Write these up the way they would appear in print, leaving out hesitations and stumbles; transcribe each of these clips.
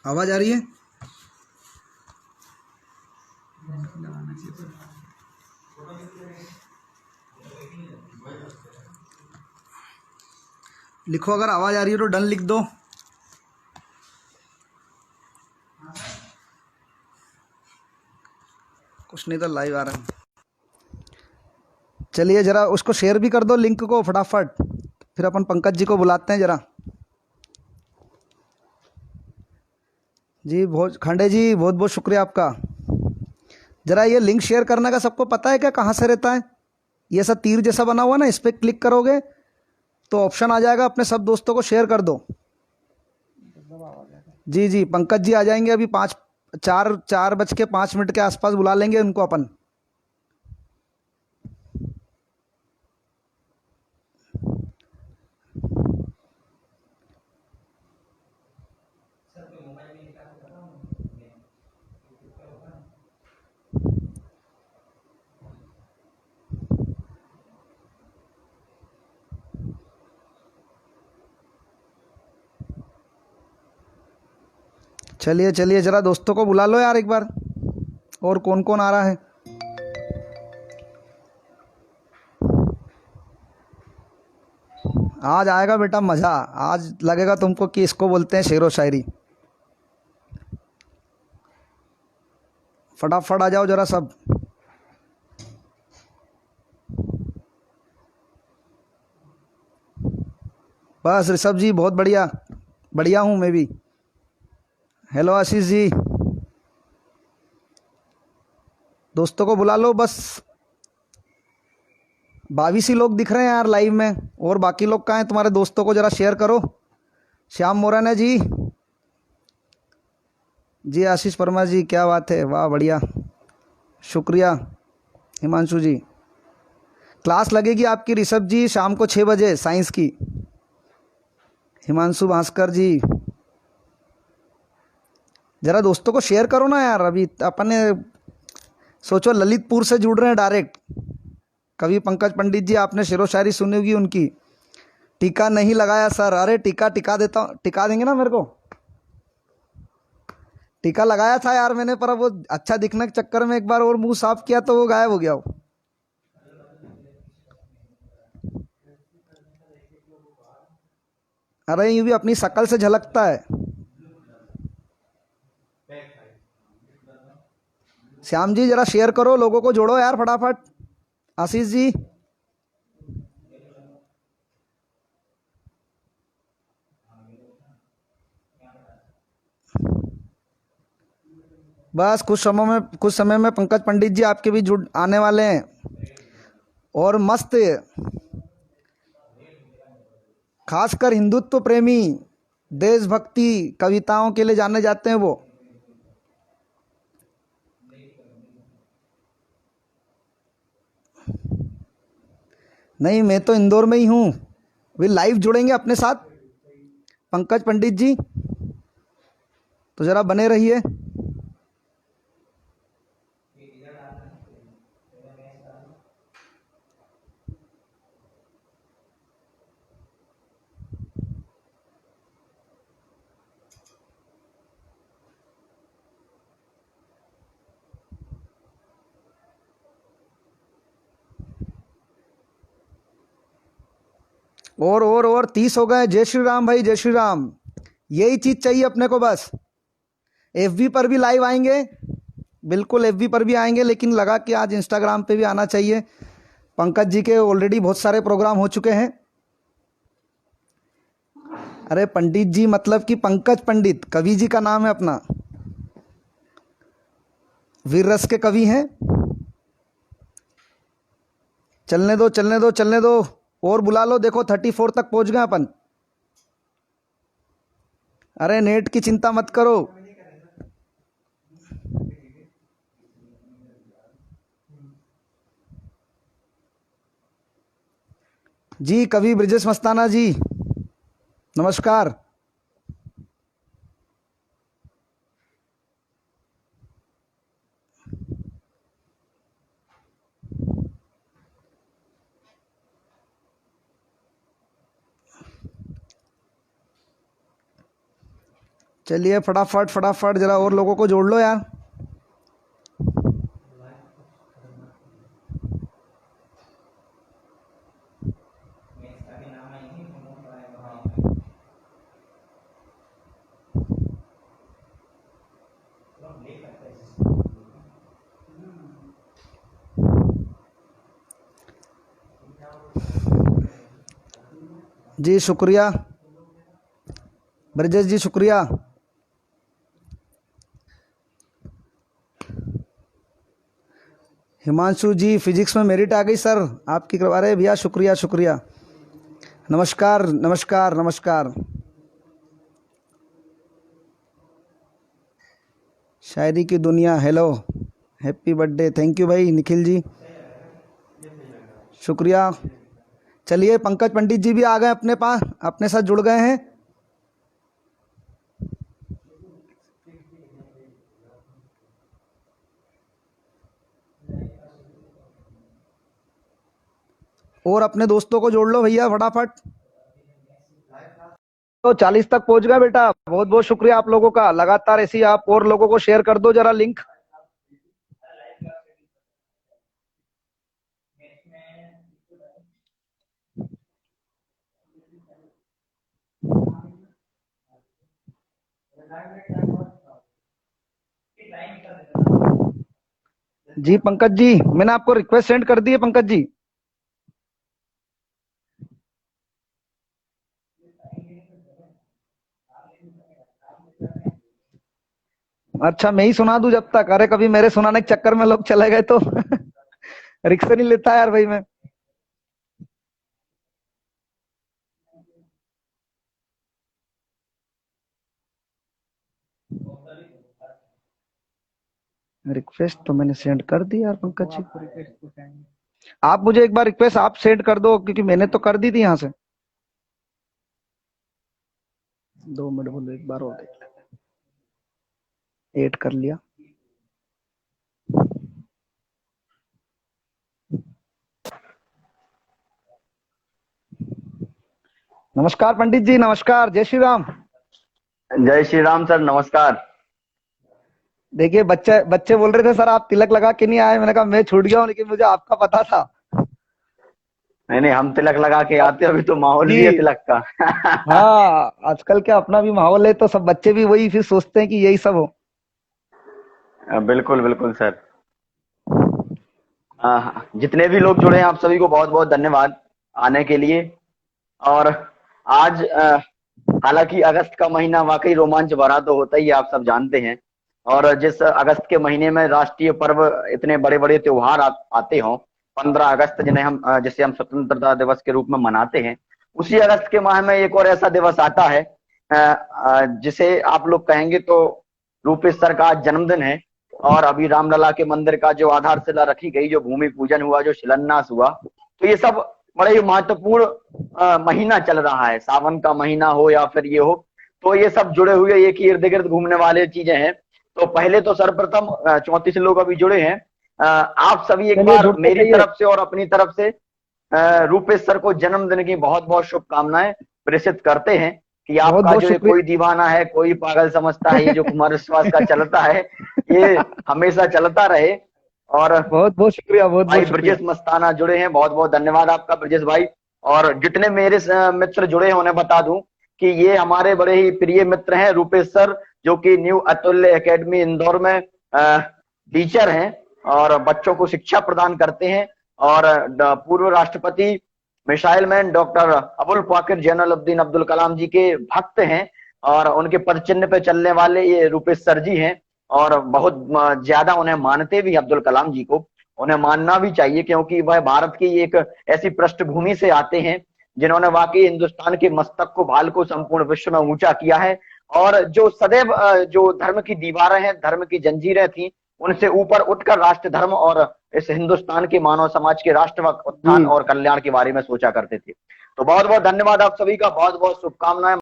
आवाज आ रही है? लिखो, अगर आवाज आ रही है तो डन लिख दो। कुछ नहीं तो लाइव आ रहा है। चलिए जरा उसको शेयर भी कर दो लिंक को फटाफट, फिर अपन पंकज जी को बुलाते हैं जरा। जी बहुत खंडे जी, बहुत बहुत शुक्रिया आपका। जरा ये लिंक शेयर करने का सबको पता है क्या, कहाँ से रहता है? ये सब तीर जैसा बना हुआ ना, इस पर क्लिक करोगे तो ऑप्शन आ जाएगा, अपने सब दोस्तों को शेयर कर दो। जी जी, पंकज जी आ जाएंगे अभी 4:05 के आसपास बुला लेंगे उनको अपन। चलिए चलिए, जरा दोस्तों को बुला लो यार एक बार। और कौन कौन आ रहा है? आज आएगा बेटा मज़ा। आज लगेगा तुमको कि इसको बोलते हैं शेरो शायरी। फटाफट आ जाओ जरा सब। बस ऋषभ जी बहुत बढ़िया, बढ़िया हूँ मैं भी। हेलो आशीष जी, दोस्तों को बुला लो बस। 22 ही लोग दिख रहे हैं यार लाइव में, और बाकी लोग कहाँ हैं? तुम्हारे दोस्तों को जरा शेयर करो। श्याम मोराना जी, जी आशीष परमार जी, क्या बात है, वाह बढ़िया, शुक्रिया। हिमांशु जी, क्लास लगेगी आपकी ऋषभ जी शाम को 6 बजे साइंस की। हिमांशु भास्कर जी, जरा दोस्तों को शेयर करो ना यार। अभी अपन ने सोचो ललितपुर से जुड़ रहे हैं डायरेक्ट। कवि पंकज पंडित जी, आपने शेरो शायरी सुनी होगी उनकी। टीका नहीं लगाया सर, अरे टीका टिका देता हूँ, टिका देंगे ना मेरे को? टीका लगाया था यार मैंने, पर वो अच्छा दिखने के चक्कर में एक बार और मुंह साफ किया तो वो गायब हो गया वो। अरे यूं भी अपनी शक्ल से झलकता है। श्याम जी जरा शेयर करो, लोगों को जोड़ो यार फटाफट। आशीष जी, बस कुछ समय में पंकज पंडित जी आपके भी जुड़ आने वाले हैं। और मस्त, खासकर हिंदुत्व प्रेमी, देशभक्ति कविताओं के लिए जाने जाते हैं वो। नहीं, मैं तो इंदौर में ही हूँ। वे लाइव जुड़ेंगे अपने साथ पंकज पंडित जी, तो ज़रा बने रहिए। और 30 हो गए। जय श्री राम भाई, जय श्री राम। यही चीज़ चाहिए अपने को बस। एफबी पर भी लाइव आएंगे, बिल्कुल एफबी पर भी आएंगे, लेकिन लगा कि आज इंस्टाग्राम पे भी आना चाहिए। पंकज जी के ऑलरेडी बहुत सारे प्रोग्राम हो चुके हैं। अरे पंडित जी मतलब कि पंकज पंडित, कवि जी का नाम है अपना, वीर रस के कवि हैं। चलने दो चलने दो चलने दो, और बुला लो। देखो 34 तक पहुंच गए अपन। अरे नेट की चिंता मत करो। जी कवि ब्रिजेश मस्ताना जी, नमस्कार। चलिए फटाफट फटाफट जरा और लोगों को जोड़ लो यार। जी शुक्रिया ब्रजेश जी, शुक्रिया। हिमांशु जी, फिजिक्स में मेरिट आ गई सर आपकी करवा रहे भैया, शुक्रिया शुक्रिया। नमस्कार नमस्कार नमस्कार। शायरी की दुनिया, hello, happy birthday, thank you भाई निखिल जी, शुक्रिया। चलिए पंकज पंडित जी भी आ गए अपने पास, अपने साथ जुड़ गए हैं। और अपने दोस्तों को जोड़ लो भैया फटाफट। तो 40 तक पहुंच गए बेटा, बहुत बहुत शुक्रिया आप लोगों का। लगातार ऐसे ही आप और लोगों को शेयर कर दो जरा लिंक। जी पंकज जी, मैंने आपको रिक्वेस्ट सेंड कर दी है पंकज जी। अच्छा मैं ही सुना दूं जब तक? अरे कभी मेरे सुनाने के चक्कर में लोग चले गए तो रिक्स नहीं लेता यार भाई मैं। रिक्वेस्ट तो मैंने सेंड कर दी यार पंकज जी। आप मुझे एक बार रिक्वेस्ट आप सेंड कर दो, क्योंकि मैंने तो कर दी थी यहाँ से। 2 मिनट बोलो, एक बार और देख लेते। ऐड कर लिया। नमस्कार पंडित जी, नमस्कार, जय श्री राम। जय श्री राम सर, नमस्कार। देखिए बच्चे बच्चे बोल रहे थे सर आप तिलक लगा के नहीं आए, मैंने कहा मैं छूट गया हूँ, लेकिन मुझे आपका पता था। नहीं नहीं, हम तिलक लगा के आते हैं, अभी तो माहौल भी है जी तिलक का। हाँ, आजकल क्या अपना भी माहौल है, तो सब बच्चे भी वही फिर सोचते हैं कि यही सब हो। बिल्कुल बिल्कुल सर। जितने भी लोग जुड़े हैं आप सभी को बहुत बहुत धन्यवाद आने के लिए। और आज हालांकि अगस्त का महीना वाकई रोमांच भरा तो होता ही है, आप सब जानते हैं। और जिस अगस्त के महीने में राष्ट्रीय पर्व, इतने बड़े बड़े त्योहार आते हों, 15 अगस्त जिसे हम स्वतंत्रता दिवस के रूप में मनाते हैं, उसी अगस्त के माह में एक और ऐसा दिवस आता है जिसे आप लोग कहेंगे तो रूपेश सर का आज जन्मदिन है। और अभी रामलला के मंदिर का जो आधारशिला रखी गई, जो भूमि पूजन हुआ, जो शिलान्यास हुआ, तो ये सब बड़े ही महत्वपूर्ण महीना चल रहा है। सावन का महीना हो या फिर ये हो, तो ये सब जुड़े हुए एक ही इर्द गिर्द घूमने वाले चीजें हैं। तो पहले तो सर्वप्रथम 34 लोग अभी जुड़े हैं। आप सभी एक चलिए बार जुड़ते मेरी रहिए। तरफ से और अपनी तरफ से रूपेश सर को जन्मदिन की बहुत बहुत शुभकामनाएं प्रेषित करते हैं कि बहुत आपका बहुत जो ये कोई शुक्रिया। दीवाना है, कोई पागल समझता है, ये जो कुमार विश्वास का चलता है, ये हमेशा चलता रहे। और बहुत बहुत शुक्रिया, बहुत भाई बहुत शुक्रिया। ब्रजेश मस्ताना जुड़े हैं, बहुत बहुत धन्यवाद आपका ब्रजेश भाई। और जितने मेरे मित्र जुड़े हैं उन्हें बता दूं कि ये हमारे बड़े ही प्रिय मित्र हैं रूपेश सर, जो कि न्यू अतुल्य एकेडमी इंदौर में टीचर हैं और बच्चों को शिक्षा प्रदान करते हैं। और पूर्व राष्ट्रपति missile man doctor Abul Pakir Jainulabdeen Abdul Kalam ji के भक्त हैं, और उनके पद चिन्ह पे चलने वाले ये रूपेश सर जी हैं। और बहुत ज्यादा उन्हें मानते भी अब्दुल कलाम जी को, उन्हें मानना भी चाहिए, क्योंकि वह भारत की एक ऐसी पृष्ठभूमि से आते हैं जिन्होंने वाकई हिंदुस्तान के मस्तक को, भाल को संपूर्ण विश्व में ऊंचा किया है। और जो सदैव जो धर्म की दीवारें हैं, धर्म की जंजीरें थी, उनसे ऊपर उठकर राष्ट्र धर्म और इस हिंदुस्तान के मानव समाज के राष्ट्र उत्थान जी और कल्याण के बारे में सोचा करते थे। तो बहुत बहुत धन्यवाद आप सभी का, बहुत बहुत शुभकामनाएं।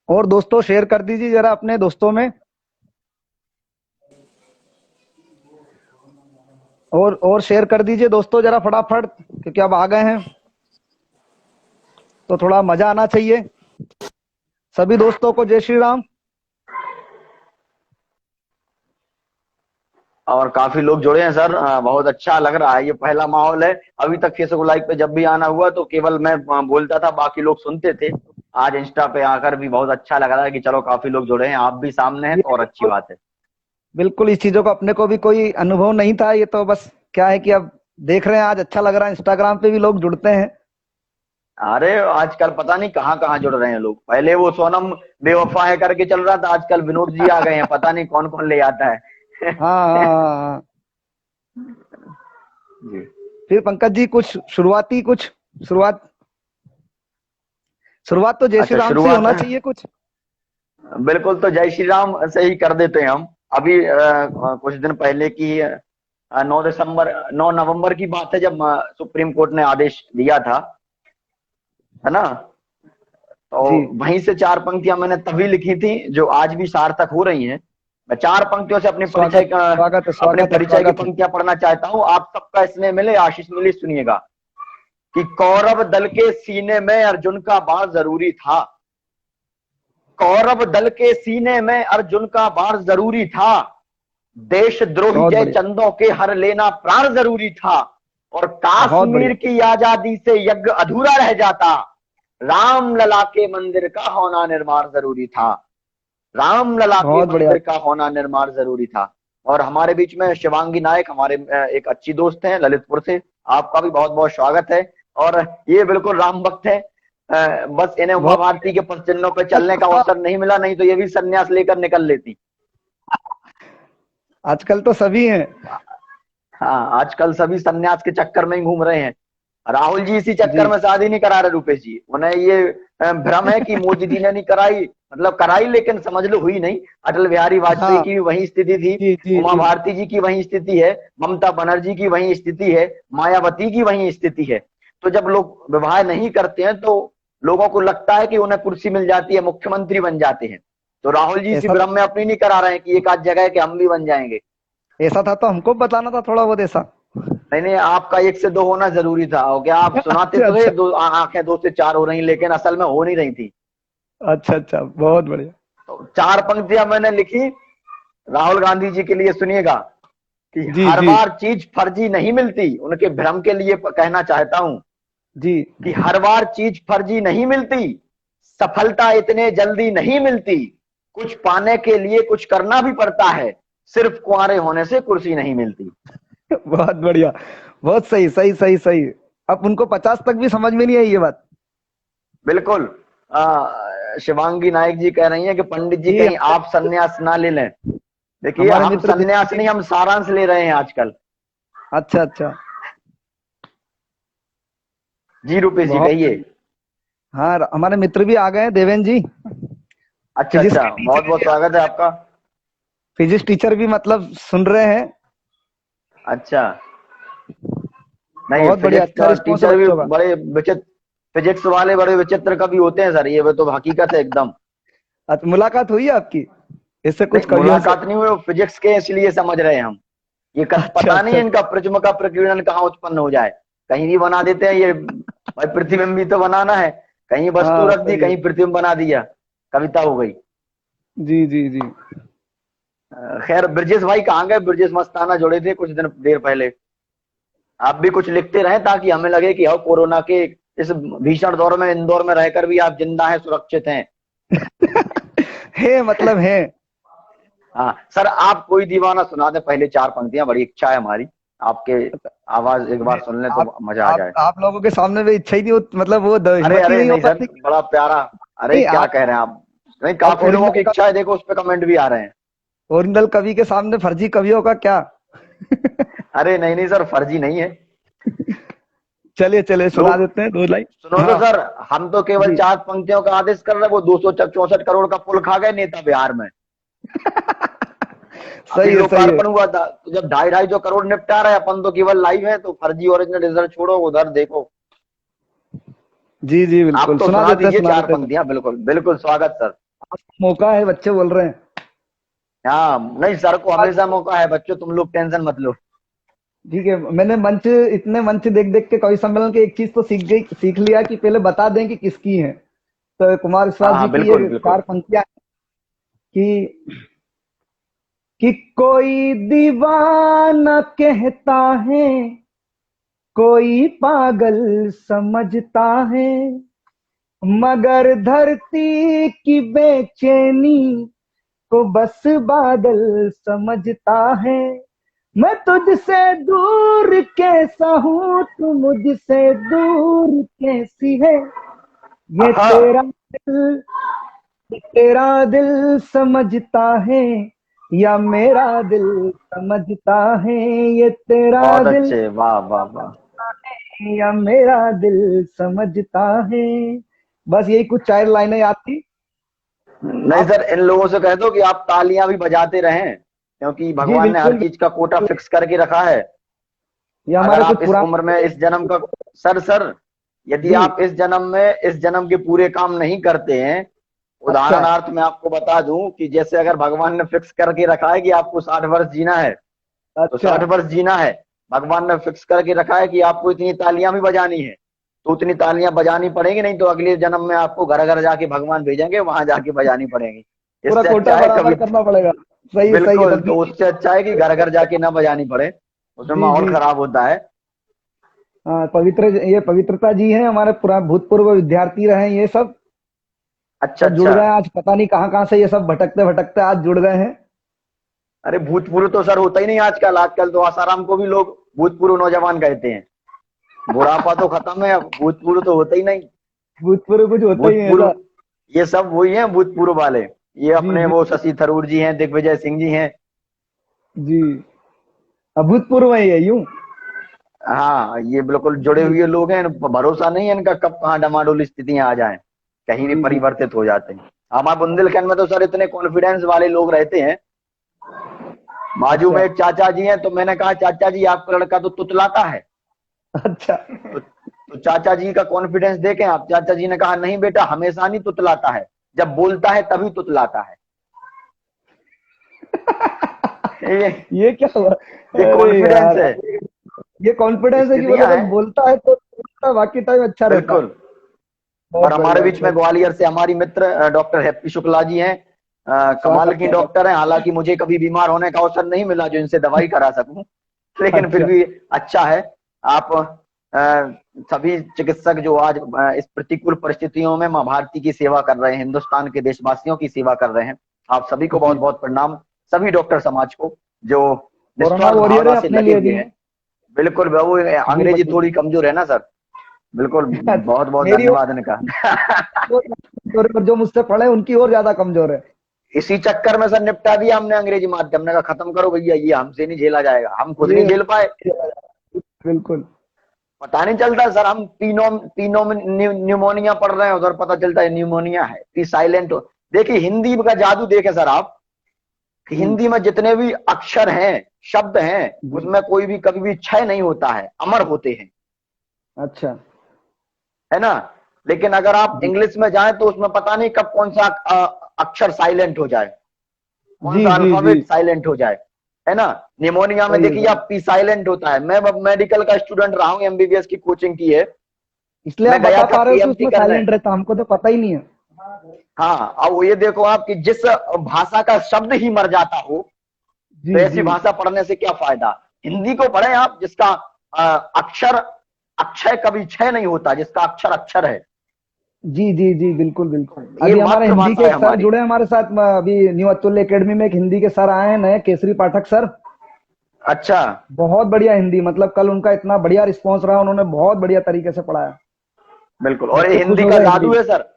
और दोस्तों शेयर कर दीजिए जरा अपने दोस्तों में। और शेयर कर दीजिए दोस्तों जरा फटाफट, क्योंकि अब आ गए हैं तो थोड़ा मजा आना चाहिए। सभी दोस्तों को जय श्री राम। और काफी लोग जुड़े हैं सर, बहुत अच्छा लग रहा है। ये पहला माहौल है। अभी तक फेसबुक लाइव पे जब भी आना हुआ तो केवल मैं बोलता था, बाकी लोग सुनते थे। आज इंस्टा पे आकर भी बहुत अच्छा लग रहा है कि चलो काफी लोग जुड़े हैं, आप भी सामने हैं ये तो और अच्छी बिल्कुल बात है। बिल्कुल इस चीजों का अपने को भी कोई अनुभव नहीं था। ये तो बस क्या है कि अब देख रहे हैं, आज अच्छा लग रहा है, इंस्टाग्राम पे भी लोग जुड़ते हैं। अरे आजकल पता नहीं कहाँ कहाँ जुड़ रहे हैं लोग। पहले वो सोनम बेवफा है करके चल रहा था, आजकल विनोद जी आ गए हैं, पता नहीं कौन कौन ले आता है। हाँ हाँ हाँ हाँ। जी। फिर पंकज जी कुछ शुरुआती कुछ शुरुआत शुरुआत तो जय श्री अच्छा, राम से शुरुआत होना चाहिए कुछ। बिल्कुल, तो जय श्री राम से ही कर देते हैं हम। अभी कुछ दिन पहले की 9 नवंबर की बात है, जब सुप्रीम कोर्ट ने आदेश दिया था, है ना। तो जी वहीं से चार पंक्तियां मैंने तभी लिखी थी जो आज भी सार्थक हो रही हैं। मैं चार पंक्तियों से स्वागत स्वागत है अपने स्वागत है परिचय की स्वागत है। पंक्तियां पढ़ना चाहता हूं। आप सबका स्नेह मिले, आशीष मिले, सुनिएगा कि कौरव दल के सीने में अर्जुन का बाण जरूरी था। कौरव दल के सीने में अर्जुन का बाण जरूरी था। देशद्रोही बहुत जय बढ़िया चंदों के हर लेना प्राण जरूरी था। और बहुत काश्मीर बढ़िया की आजादी से यज्ञ अधूरा रह जाता। राम लला के मंदिर का होना निर्माण जरूरी था। राम लला के बहुत बढ़िया। मंदिर का होना निर्माण जरूरी था। और हमारे बीच में शिवांगी नायक, हमारे एक अच्छी दोस्त हैं ललितपुर से, आपका भी बहुत बहुत स्वागत है। और ये बिल्कुल राम भक्त है। बस इन्हें उमा बहुत भारती के पथ चिन्हों पर आजकल चलने का तो अवसर नहीं मिला, नहीं तो ये भी संन्यास लेकर निकल लेती। आजकल तो सभी हैं। हाँ, आजकल सभी संन्यास के चक्कर में ही घूम रहे हैं। राहुल जी इसी चक्कर जी में शादी नहीं करा रहे रूपेश जी। उन्हें ये भ्रम है कि मोदी जी ने नहीं कराई, मतलब कराई लेकिन समझ लो हुई नहीं। अटल बिहारी वाजपेयी हाँ की भी वही स्थिति थी, जी जी उमा जी भारती जी की वही स्थिति है, ममता बनर्जी की वही स्थिति है, मायावती की वही स्थिति है। तो जब लोग विवाह नहीं करते हैं तो लोगों को लगता है कि उन्हें कुर्सी मिल जाती है, मुख्यमंत्री बन जाते हैं। तो राहुल जी इसी ऐसा भ्रम में अपनी नहीं करा रहे हैं कि एक आध जगह है कि हम भी बन जाएंगे। ऐसा था तो हमको बताना था थोड़ा बहुत ऐसा। नहीं नहीं, आपका एक से दो होना जरूरी था। हो गया, आप सुनाते अच्छा तो थे अच्छा दो आंखें दो से चार हो रही, लेकिन असल में हो नहीं रही थी। अच्छा अच्छा बहुत बढ़िया। तो चार पंक्तियां मैंने लिखी राहुल गांधी जी के लिए, सुनिएगा कि जी हर जी बार चीज फर्जी नहीं मिलती। उनके भ्रम के लिए कहना चाहता हूं जी कि हर बार चीज फर्जी नहीं मिलती। सफलता इतने जल्दी नहीं मिलती। कुछ पाने के लिए कुछ करना भी पड़ता है। सिर्फ कुंवारे होने से कुर्सी नहीं मिलती। बहुत बढ़िया। बहुत सही सही सही सही। अब उनको 50 तक भी समझ में नहीं आई ये बात। बिल्कुल। शिवांगी नायक जी कह रही हैं कि पंडित जी जी कहीं आप संन्यास ना ले लें। देखिए, हमारे हम मित्र संन्यास नहीं, हम सारांश ले रहे हैं आजकल। अच्छा अच्छा जी रूपेश जी बहुत कहिए। सही। हाँ हमारे मित्र भी आ गए हैं, देवेन जी। अच्छा फिजिक्स अच्छा, के बहुत टीचर बहुत स्वागत है आपका। फिजिक्स टीचर भी मतलब सुन रहे हैं। अच्छा। नहीं, बहुत बढ़िया, फिजिक्स अच्छा रिस्पॉन्स है टीचर भी बच्चों का। बड़े विचित्र, फिजिक्स वाले बड़े विचित्र कभी होते हैं सर, ये तो हकीकत है एकदम। अच्छा मुलाकात हुई है आपकी इससे नहीं, कुछ कवियों से? मुलाकात नहीं हुई, फिजिक्स के इसलिए समझ रहे हैं हम। ये अच्छा पता नहीं अच्छा है इनका प्रिज्म का प्रकीर्णन कहाँ उत्पन्न हो जाए। कहीं भी बना देते हैं ये। भाई प्रतिबिंब भी तो बनाना है। कहीं वस्तु हाँ रख दी, सही है। कहीं प्रतिबिंब बना दिया, कविता हो गई। जी जी जी खैर, ब्रजेश भाई कहाँ गए? ब्रजेश मस्ताना जुड़े थे कुछ दिन देर पहले। आप भी कुछ लिखते रहे ताकि हमें लगे कि हाँ, कोरोना के इस भीषण दौर में इंदौर में रहकर भी आप जिंदा हैं, सुरक्षित हैं। है मतलब है। हाँ सर, आप कोई दीवाना सुना दें, पहले चार पंक्तियां, बड़ी इच्छा है हमारी आपके आवाज एक बार मैं सुन लें आप तो मजा आ जाए। आप लोगों के सामने में इच्छा ही नहीं मतलब वो अरे हिम्मत ही अरे नहीं हो नहीं सर, पाती। बड़ा प्यारा। अरे नहीं क्या आप कह रहे हैं आप? नहीं, अब काफी लोगों की इच्छा है, देखो उस पर कमेंट भी आ रहे हैं। ओरिजिनल कवि के सामने फर्जी कवियों का क्या। अरे नहीं नहीं सर, फर्जी नहीं है। चलिए चलिए सुना लोग देते हैं 2 लाइन। सुनो तो हाँ सर, हम तो केवल जी चार पंक्तियों का आदेश कर रहे हैं, वो 264 करोड़ का पुल खा गए नेता बिहार में। अभी सही है सही है। लोकार्पण हुआ था, तो जब 250 250 करोड़ निपटा रहे हैं, अपन तो केवल लाइव है, तो फर्जी ओरिजिनल रिजल्ट छोड़ो, उधर देखो। जी जी आप बिल्कुल तो सुना सुना देते हैं दीजिए सुना चार देते हैं। पंक्तियां, बिल्कुल बिल्कुल स्वागत सर। मौका है, बच्चे बोल रहे हैं। हाँ, नहीं सर को हमेशा मौका है, बच्चों तुम लोग टेंशन मत लो। ठीक है, मैंने इतने मंच देख देख के कवि सम्मेलन के एक चीज तो सीख लिया कि पहले बता दें कि किसकी है। तो कुमार हाँ विश्वास जी हाँ, की बिल्कुल ये बिल्कुल। 4 पंक्तियां कि कोई दीवाना कहता है, कोई पागल समझता है, मगर धरती की बेचैनी को बस बादल समझता है। मैं तुझसे दूर कैसा हूँ, तू मुझसे दूर कैसी है, ये आहा, तेरा दिल समझता है या मेरा दिल समझता है, ये तेरा बहुत दिल अच्छे, वाह वाह वाह। है या मेरा दिल समझता है। बस यही कुछ 4 लाइनें याद थी। नहीं आप सर, इन लोगों से कह दो कि आप तालियां भी बजाते रहें, क्योंकि जी भगवान ने हर बिल्कुल चीज का कोटा बिल्कुल। फिक्स करके रखा है। ये अगर हमारे कुछ आप इस उम्र में पुराने इस जन्म का, सर यदि जी आप इस जन्म में इस जन्म के पूरे काम नहीं करते हैं, अच्छा उदाहरणार्थ मैं आपको बता दूं कि जैसे अगर भगवान ने फिक्स करके रखा है कि आपको 60 वर्ष जीना है, तो अच्छा 60 वर्ष जीना है। भगवान ने फिक्स करके रखा है कि आपको इतनी तालियां भी बजानी है, तो उतनी तालियां बजानी पड़ेंगी, नहीं तो अगले जन्म में आपको घर घर जाके भगवान भेजेंगे, वहां जाके बजानी पड़ेंगी। पूरा इससे कोटा अच्छा है बराबर कभी, करना पड़ेगा। सही है बिल्कुल, तब तो भी। उससे अच्छा है कि घर घर जाके ना बजानी पड़े, उसमें जी माहौल जी खराब होता है। हाँ, पवित्र ये पवित्रता जी हैं हमारे पुरा भूतपूर्व विद्यार्थी रहे हैं, ये सब अच्छा सब जुड़ अच्छा। गए हैं आज, पता नहीं कहाँ कहाँ से ये सब भटकते भटकते आज जुड़ गए हैं। अरे भूतपूर्व तो सर होता ही नहीं आजकल, आजकल तो आसाराम को भी लोग भूतपूर्व नौजवान कहते हैं। बुढ़ापा तो खत्म है, अब भूतपूर्व तो होता ही नहीं। भूतपूर्व कुछ होता ही है भूतपूर्व ऐसा। ये सब वही हैं भूतपूर्व वाले, ये जी अपने जी वो शशि थरूर जी हैं, दिग्विजय सिंह जी हैं। जी अभूतपूर्व है ये यूं। हाँ, ये बिल्कुल जुड़े जी हुए लोग हैं, भरोसा नहीं है इनका कब कहाँ डमाडोल स्थितियां आ जाएं, कहीं भी जी जी परिवर्तित हो जाते हैं। हमारे बुंदेलखंड में तो सर इतने कॉन्फिडेंस वाले लोग रहते हैं। बाजू में अच्छा एक चाचा जी हैं, तो मैंने कहा चाचा जी आपका लड़का तो तुतलाता है। अच्छा तो चाचा जी का कॉन्फिडेंस देखें आप, चाचा जी ने कहा नहीं बेटा, हमेशा नहीं तुतलाता है, जब बोलता है तभी तुतलाता है। ये ये क्या हुआ। ये अरे कॉन्फिडेंस यार है, ये कॉन्फिडेंस है कि बोले स्थितियां जब हैं। बोलता है तो बोलता है, बाकी टाइम अच्छा रहता है। बिल्कुल। और बहुत हमारे बढ़िया बीच में बहुत ग्वालियर से हमारी मित्र डॉक्टर हैप्पी शुक्ला जी हैं, कमाल की स्वागत है। डॉक्टर हैं। हालांकि मुझे कभी बीमार होने का अवसर नहीं मिला जो इनसे दवाई करा सकूं, लेकिन फिर अच्छा भी अच्छा है। आप सभी चिकित्सक जो आज इस प्रतिकूल परिस्थितियों में मां भारती की सेवा कर रहे हैं, हिंदुस्तान के देशवासियों की सेवा कर रहे हैं, आप सभी को बहुत जी बहुत प्रणाम। सभी डॉक्टर समाज को जो कोरोना निस्वार्थ वॉरियर भावना है से अपने लगे लिए हुए भी। हैं। बिल्कुल, वो जी अंग्रेजी बताइए। थोड़ी कमजोर है ना सर, बिल्कुल। बहुत बहुत मेरी धन्यवाद इनका। और कमजोर है, और जो मुझसे पढ़े उनकी और ज्यादा कमजोर है। इसी चक्कर में सर निपटा दिया हमने अंग्रेजी माध्यम ने, कहा खत्म करो भैया, ये हमसे नहीं झेला जाएगा, हम खुद ये नहीं झेल पाए। बिल्कुल पता नहीं चलता सर, हम तीनों तीनों में न्यूमोनिया पढ़ रहे हैं, उधर पता चलता है न्यूमोनिया है, पी साइलेंट हो। देखिए हिंदी का जादू देखें सर आप, कि जी हिंदी में जितने भी अक्षर हैं, शब्द हैं, जी उसमें कोई भी कभी भी क्षय नहीं होता है, अमर होते हैं, अच्छा है ना। लेकिन अगर आप जी इंग्लिश में जाएं तो उसमें पता नहीं कब कौन सा अक्षर साइलेंट हो जाए, कौन जी सा जी जी अल्फाबेट साइलेंट हो जाए, है ना। निमोनिया में सही है देखिए सही। आप, पी साइलेंट होता है। मैं मेडिकल का स्टूडेंट रहा हूँ, एमबीबीएस की कोचिंग की है। इसलिए आप मैं गया बता था पा रहे हो कि पीएमटी उसमें करने। साइलेंट रहता, हमको तो पता ही नहीं है। हाँ, अब वो ये देखो आप कि जिस भाषा का शब्द ही मर जाता हो, तो जी ऐसी जी भाषा पढ़ने से क्या फायदा। हिंदी को पढ़ें आप, जिसका अक्षर अक्षय कभी क्षय नहीं होता, जिसका अक्षर अक्षर है। जी जी जी बिल्कुल बिल्कुल। ये अभी हमारे हिंदी के मातृभाषा है एक सर हमारी। जुड़े हैं हमारे साथ, अभी न्यू अतुल्य एकेडमी में एक हिंदी के सर आए हैं नए, केसरी पाठक सर। अच्छा, बहुत बढ़िया हिंदी, मतलब कल उनका इतना बढ़िया रिस्पांस रहा, उन्होंने बहुत बढ़िया तरीके से पढ़ाया। बिल्कुल। और ये बच्चे खुश हिंदी हो का गए जादू हिंदी। है सर।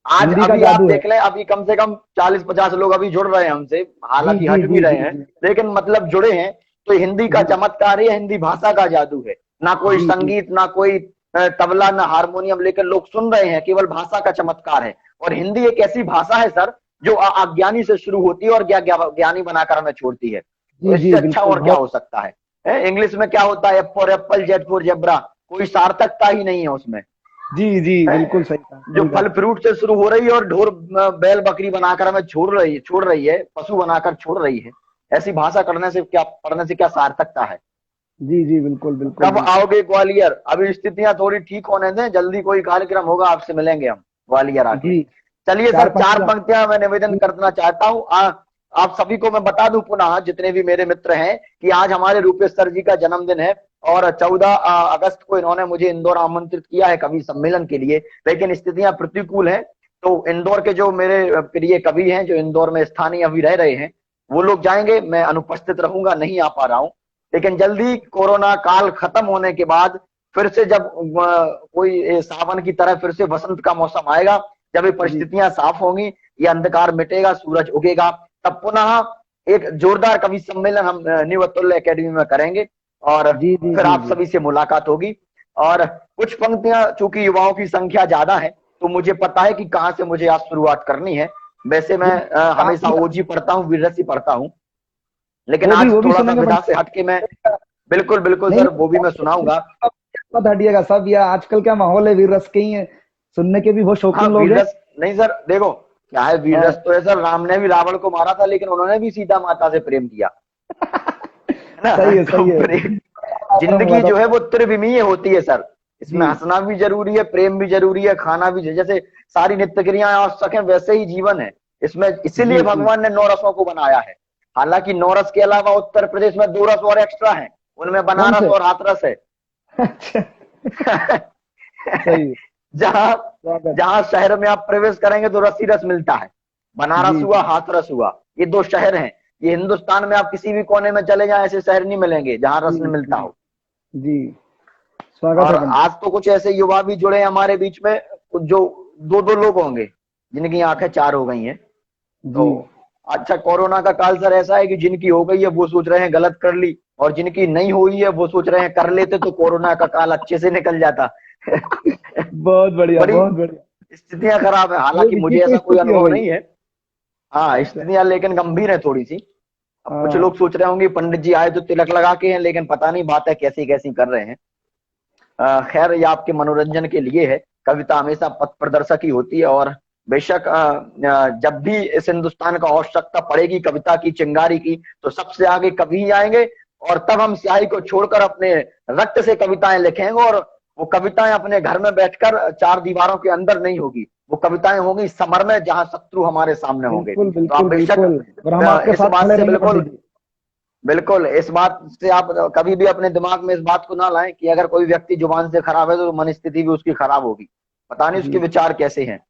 आज हिंदी का अभी आप जादू है। देख लें, अभी कम से कम 40-50 लोग अभी जुड़ रहे हैं हमसे, जी हालांकि जी हट भी जी रहे जी हैं, जी लेकिन मतलब जुड़े हैं। तो हिंदी का जी चमत्कार है, हिंदी भाषा का जादू है। ना कोई जी जी संगीत, ना कोई तबला, ना हारमोनियम, लेकर लोग सुन रहे हैं, केवल भाषा का चमत्कार है। और हिंदी एक ऐसी भाषा है सर, जो अज्ञानी से शुरू होती है और ज्ञानी बनाकर हमें छोड़ती है। तो जी जी इससे अच्छा बिल्कुल और क्या बहुत। हो सकता है। इंग्लिश में क्या होता है, F for Apple, Z for zebra, कोई सार्थकता ही नहीं है उसमें। जी जी बिल्कुल है, सही कहा जो सही फल कहा। फ्रूट से शुरू हो रही है और ढोर बैल बकरी बनाकर हमें छोड़ रही है, पशु बनाकर छोड़ रही है, ऐसी भाषा करने से क्या, पढ़ने से क्या सार्थकता है। जी जी बिल्कुल बिल्कुल कब बिल्कुल। आओगे ग्वालियर, अभी स्थितियां थोड़ी ठीक होने दें, जल्दी कोई कार्यक्रम होगा, आपसे मिलेंगे हम। ग्वालियर आके। जी। चलिए चार सर, चार पंक्तियां। पंक्तियां मैं निवेदन करना चाहता हूँ। आप सभी को मैं बता दूं पुनः, जितने भी मेरे मित्र हैं, कि आज हमारे रूपेश सर जी का जन्मदिन है और 14 अगस्त को इन्होंने मुझे इंदौर आमंत्रित किया है कवि सम्मेलन के लिए, लेकिन स्थितियां प्रतिकूल हैं। तो इंदौर के जो मेरे प्रिय कवि हैं, जो इंदौर में स्थानीय अभी रह रहे हैं, वो लोग जाएंगे, मैं अनुपस्थित रहूंगा, नहीं आ पा रहा हूं। लेकिन जल्दी कोरोना काल खत्म होने के बाद फिर से जब कोई सावन की तरह फिर से वसंत का मौसम आएगा, जब ये परिस्थितियां साफ होंगी, ये अंधकार मिटेगा, सूरज उगेगा, तब पुनः एक जोरदार कवि सम्मेलन हम न्यू अतुल्य एकेडमी में करेंगे और जी जी फिर जी आप जी। सभी से मुलाकात होगी। और कुछ पंक्तियां, चूंकि युवाओं की संख्या ज्यादा है, तो मुझे पता है कि कहां से मुझे आज शुरुआत करनी है। वैसे मैं हमेशा ओजी पढ़ता हूँ, वीररस ही पढ़ता हूँ, लेकिन आज वो भी थोड़ा सा सुनेंगे विधा से हटके मैं, बिल्कुल बिल्कुल नहीं, सर, वो भी मैं सुनाऊंगा। मत हटिएगा सब, या आजकल क्या माहौल है, वीर रस के ही है, सुनने के भी बहुत हाँ शौकीन लोग हैं। वीररस, नहीं सर देखो क्या है, वीररस हाँ। तो है सर, राम ने भी रावण को मारा था, लेकिन उन्होंने भी सीता माता से प्रेम किया, है ना। सही है तो सही है। प्रेम, आश्रम हुआ जिंदगी था। जो है वो त्रिविमीय होती है सर, इसमें जी हंसना भी जरूरी है, प्रेम भी जरूरी है, खाना भी, जैसे सारी नित्य क्रियाएं आवश्यक है, वैसे ही जीवन है इसमें, इसीलिए जी जी। भगवान ने 9 रसों को बनाया है। हालांकि 9 रस के अलावा उत्तर प्रदेश में 2 रस और एक्स्ट्रा है, उनमें कौन बनारस से? और हाथरस है। अच्छा। सही है। जहां स्वागत। जहां शहर में आप प्रवेश करेंगे तो रस ही रस मिलता है, बनारस जी हुआ, जी हाथरस हुआ, ये 2 शहर हैं। ये हिंदुस्तान में आप किसी भी कोने में चले जाएं, ऐसे शहर नहीं मिलेंगे जहां रस जी नहीं मिलता जी हो। जी। स्वागत और है पंडित। आज तो कुछ ऐसे युवा भी जुड़े हैं हमारे बीच में, जो 2-2 लोग होंगे जिनकी आंखें 4 हो गई हैं। तो जी। अच्छा, कोरोना का काल सर ऐसा है कि जिनकी हो गई है वो सोच रहे हैं गलत कर ली, और जिनकी नहीं हुई है वो सोच रहे हैं कर लेते तो कोरोना का काल अच्छे से निकल जाता। बहुत बढ़िया बड़ी बहुत बढ़िया। स्थितियां खराब है, ये हालांकि मुझे विचित्र ऐसा कोई स्थिति हो अनुभव गई। नहीं है। हाँ, अच्छा। स्थितियां लेकिन गंभीर है थोड़ी सी। अब कुछ हाँ। लोग सोच रहे होंगे पंडित जी आए तो तिलक लगा के हैं, लेकिन पता नहीं बात है कैसी कैसी कर रहे हैं। खैर, ये आपके मनोरंजन के लिए है, कविता हमेशा पथ प्रदर्शक ही होती है, और बेशक जब भी इस हिंदुस्तान का आवश्यकता पड़ेगी कविता की, चिंगारी की, तो सबसे आगे कवि ही आएंगे, और तब हम स्याही को छोड़कर अपने रक्त से कविताएं लिखेंगे, और वो कविताएं अपने घर में बैठकर 4 दीवारों के अंदर नहीं होगी, वो कविताएं होंगी समर में, जहां शत्रु हमारे सामने होंगे। बिल्कुल तो आप बिल्कुल बेशक बिल्कुल। और हम आपके इस साथ बात खड़े से रहेंगे बिल्कुल, पंडित जी। बिल्कुल इस बात से आप कभी भी अपने दिमाग में इस बात को ना लाएं कि अगर कोई व्यक्ति जुबान से खराब है तो मन स्थिति भी उसकी खराब होगी, पता नहीं उसके जी विचार कैसे हैं।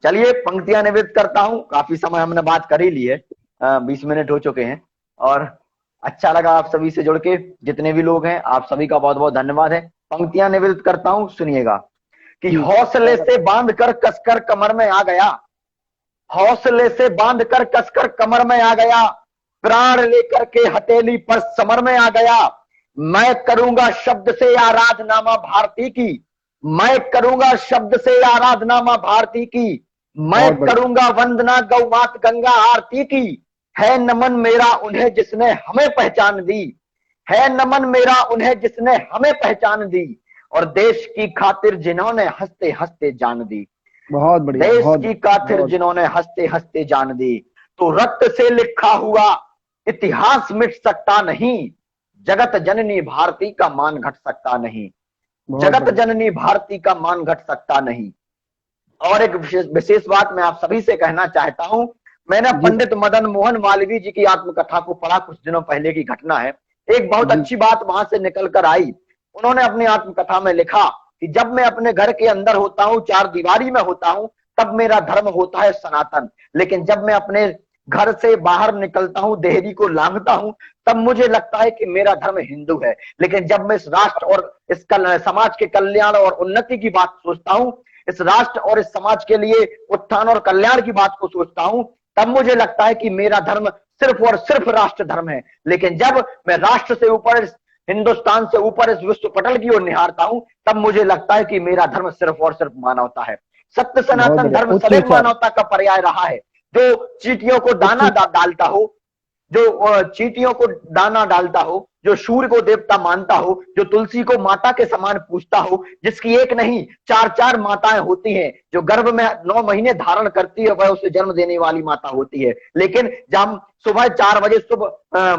चलिए पंक्तियां निवेदित करता हूं, काफी समय हमने बात कर ही ली है, 20 मिनट हो चुके हैं, और अच्छा लगा आप सभी से जुड़ के, जितने भी लोग हैं आप सभी का बहुत बहुत धन्यवाद है। पंक्तियां निवेदित करता हूं, सुनिएगा कि जी। हौसले स्वागत। से बांध कर कसकर कमर में आ गया, हौसले से बांध कर कसकर कमर में आ गया, प्राण लेकर के हथेली पर समर में आ गया, मैं करूंगा शब्द से आराधना भारती की, मैं करूंगा शब्द से आराधना भारती की, मैं बहुत बढ़िया। करूंगा वंदना गौ मात गंगा आरती की, है नमन मेरा उन्हें जिसने हमें पहचान दी, है नमन मेरा उन्हें जिसने हमें पहचान दी, और देश की खातिर जिन्होंने हंसते हंसते जान दी, बहुत बढ़िया देश बहुत की बढ़िया खातिर बहुत। जिन्होंने हंसते हंसते जान दी। तो रक्त से लिखा हुआ इतिहास मिट सकता नहीं, जगत जननी भारती का मान घट सकता नहीं, बहुत जगत बढ़िया। जननी भारती का मान घट सकता नहीं। और एक विशेष बात मैं आप सभी से कहना चाहता हूं, मैंने जी पंडित मदन मोहन मालवीय जी की आत्मकथा को पढ़ा, कुछ दिनों पहले की घटना है। एक बहुत जी अच्छी बात वहां से निकल कर आई, उन्होंने अपनी आत्मकथा में लिखा कि जब मैं अपने घर के अंदर होता हूं, 4 दीवारी में होता हूं, तब मेरा धर्म होता है सनातन, लेकिन जब मैं अपने घर से बाहर निकलता हूं, देहरी को लांघता हूं, तब मुझे लगता है कि मेरा धर्म हिंदू है। लेकिन जब मैं इस राष्ट्र और इस समाज के कल्याण और उन्नति की बात सोचता हूं, इस राष्ट्र और इस समाज के लिए उत्थान और कल्याण की बात को सोचता हूं, तब मुझे लगता है कि मेरा धर्म सिर्फ और सिर्फ राष्ट्र धर्म है। लेकिन जब मैं राष्ट्र से ऊपर, हिंदुस्तान से ऊपर इस विश्व पटल की ओर निहारता हूं, तब मुझे लगता है कि मेरा धर्म सिर्फ और सिर्फ मानवता है। सत्य बहुत सनातन बढ़िया। धर्म उच्च सदैव विचार। मानवता का पर्याय रहा है। जो चींटियों को उच्च दाना विचार। डालता हो, जो चींटियों को दाना डालता हो, जो सूर्य को देवता मानता हो, जो तुलसी को माता के समान पूजता हो, जिसकी एक नहीं 4-4 माताएं होती हैं, जो गर्भ में 9 महीने धारण करती है, वह उसे जन्म देने वाली माता होती है। लेकिन जब हम सुबह 4 बजे शुभ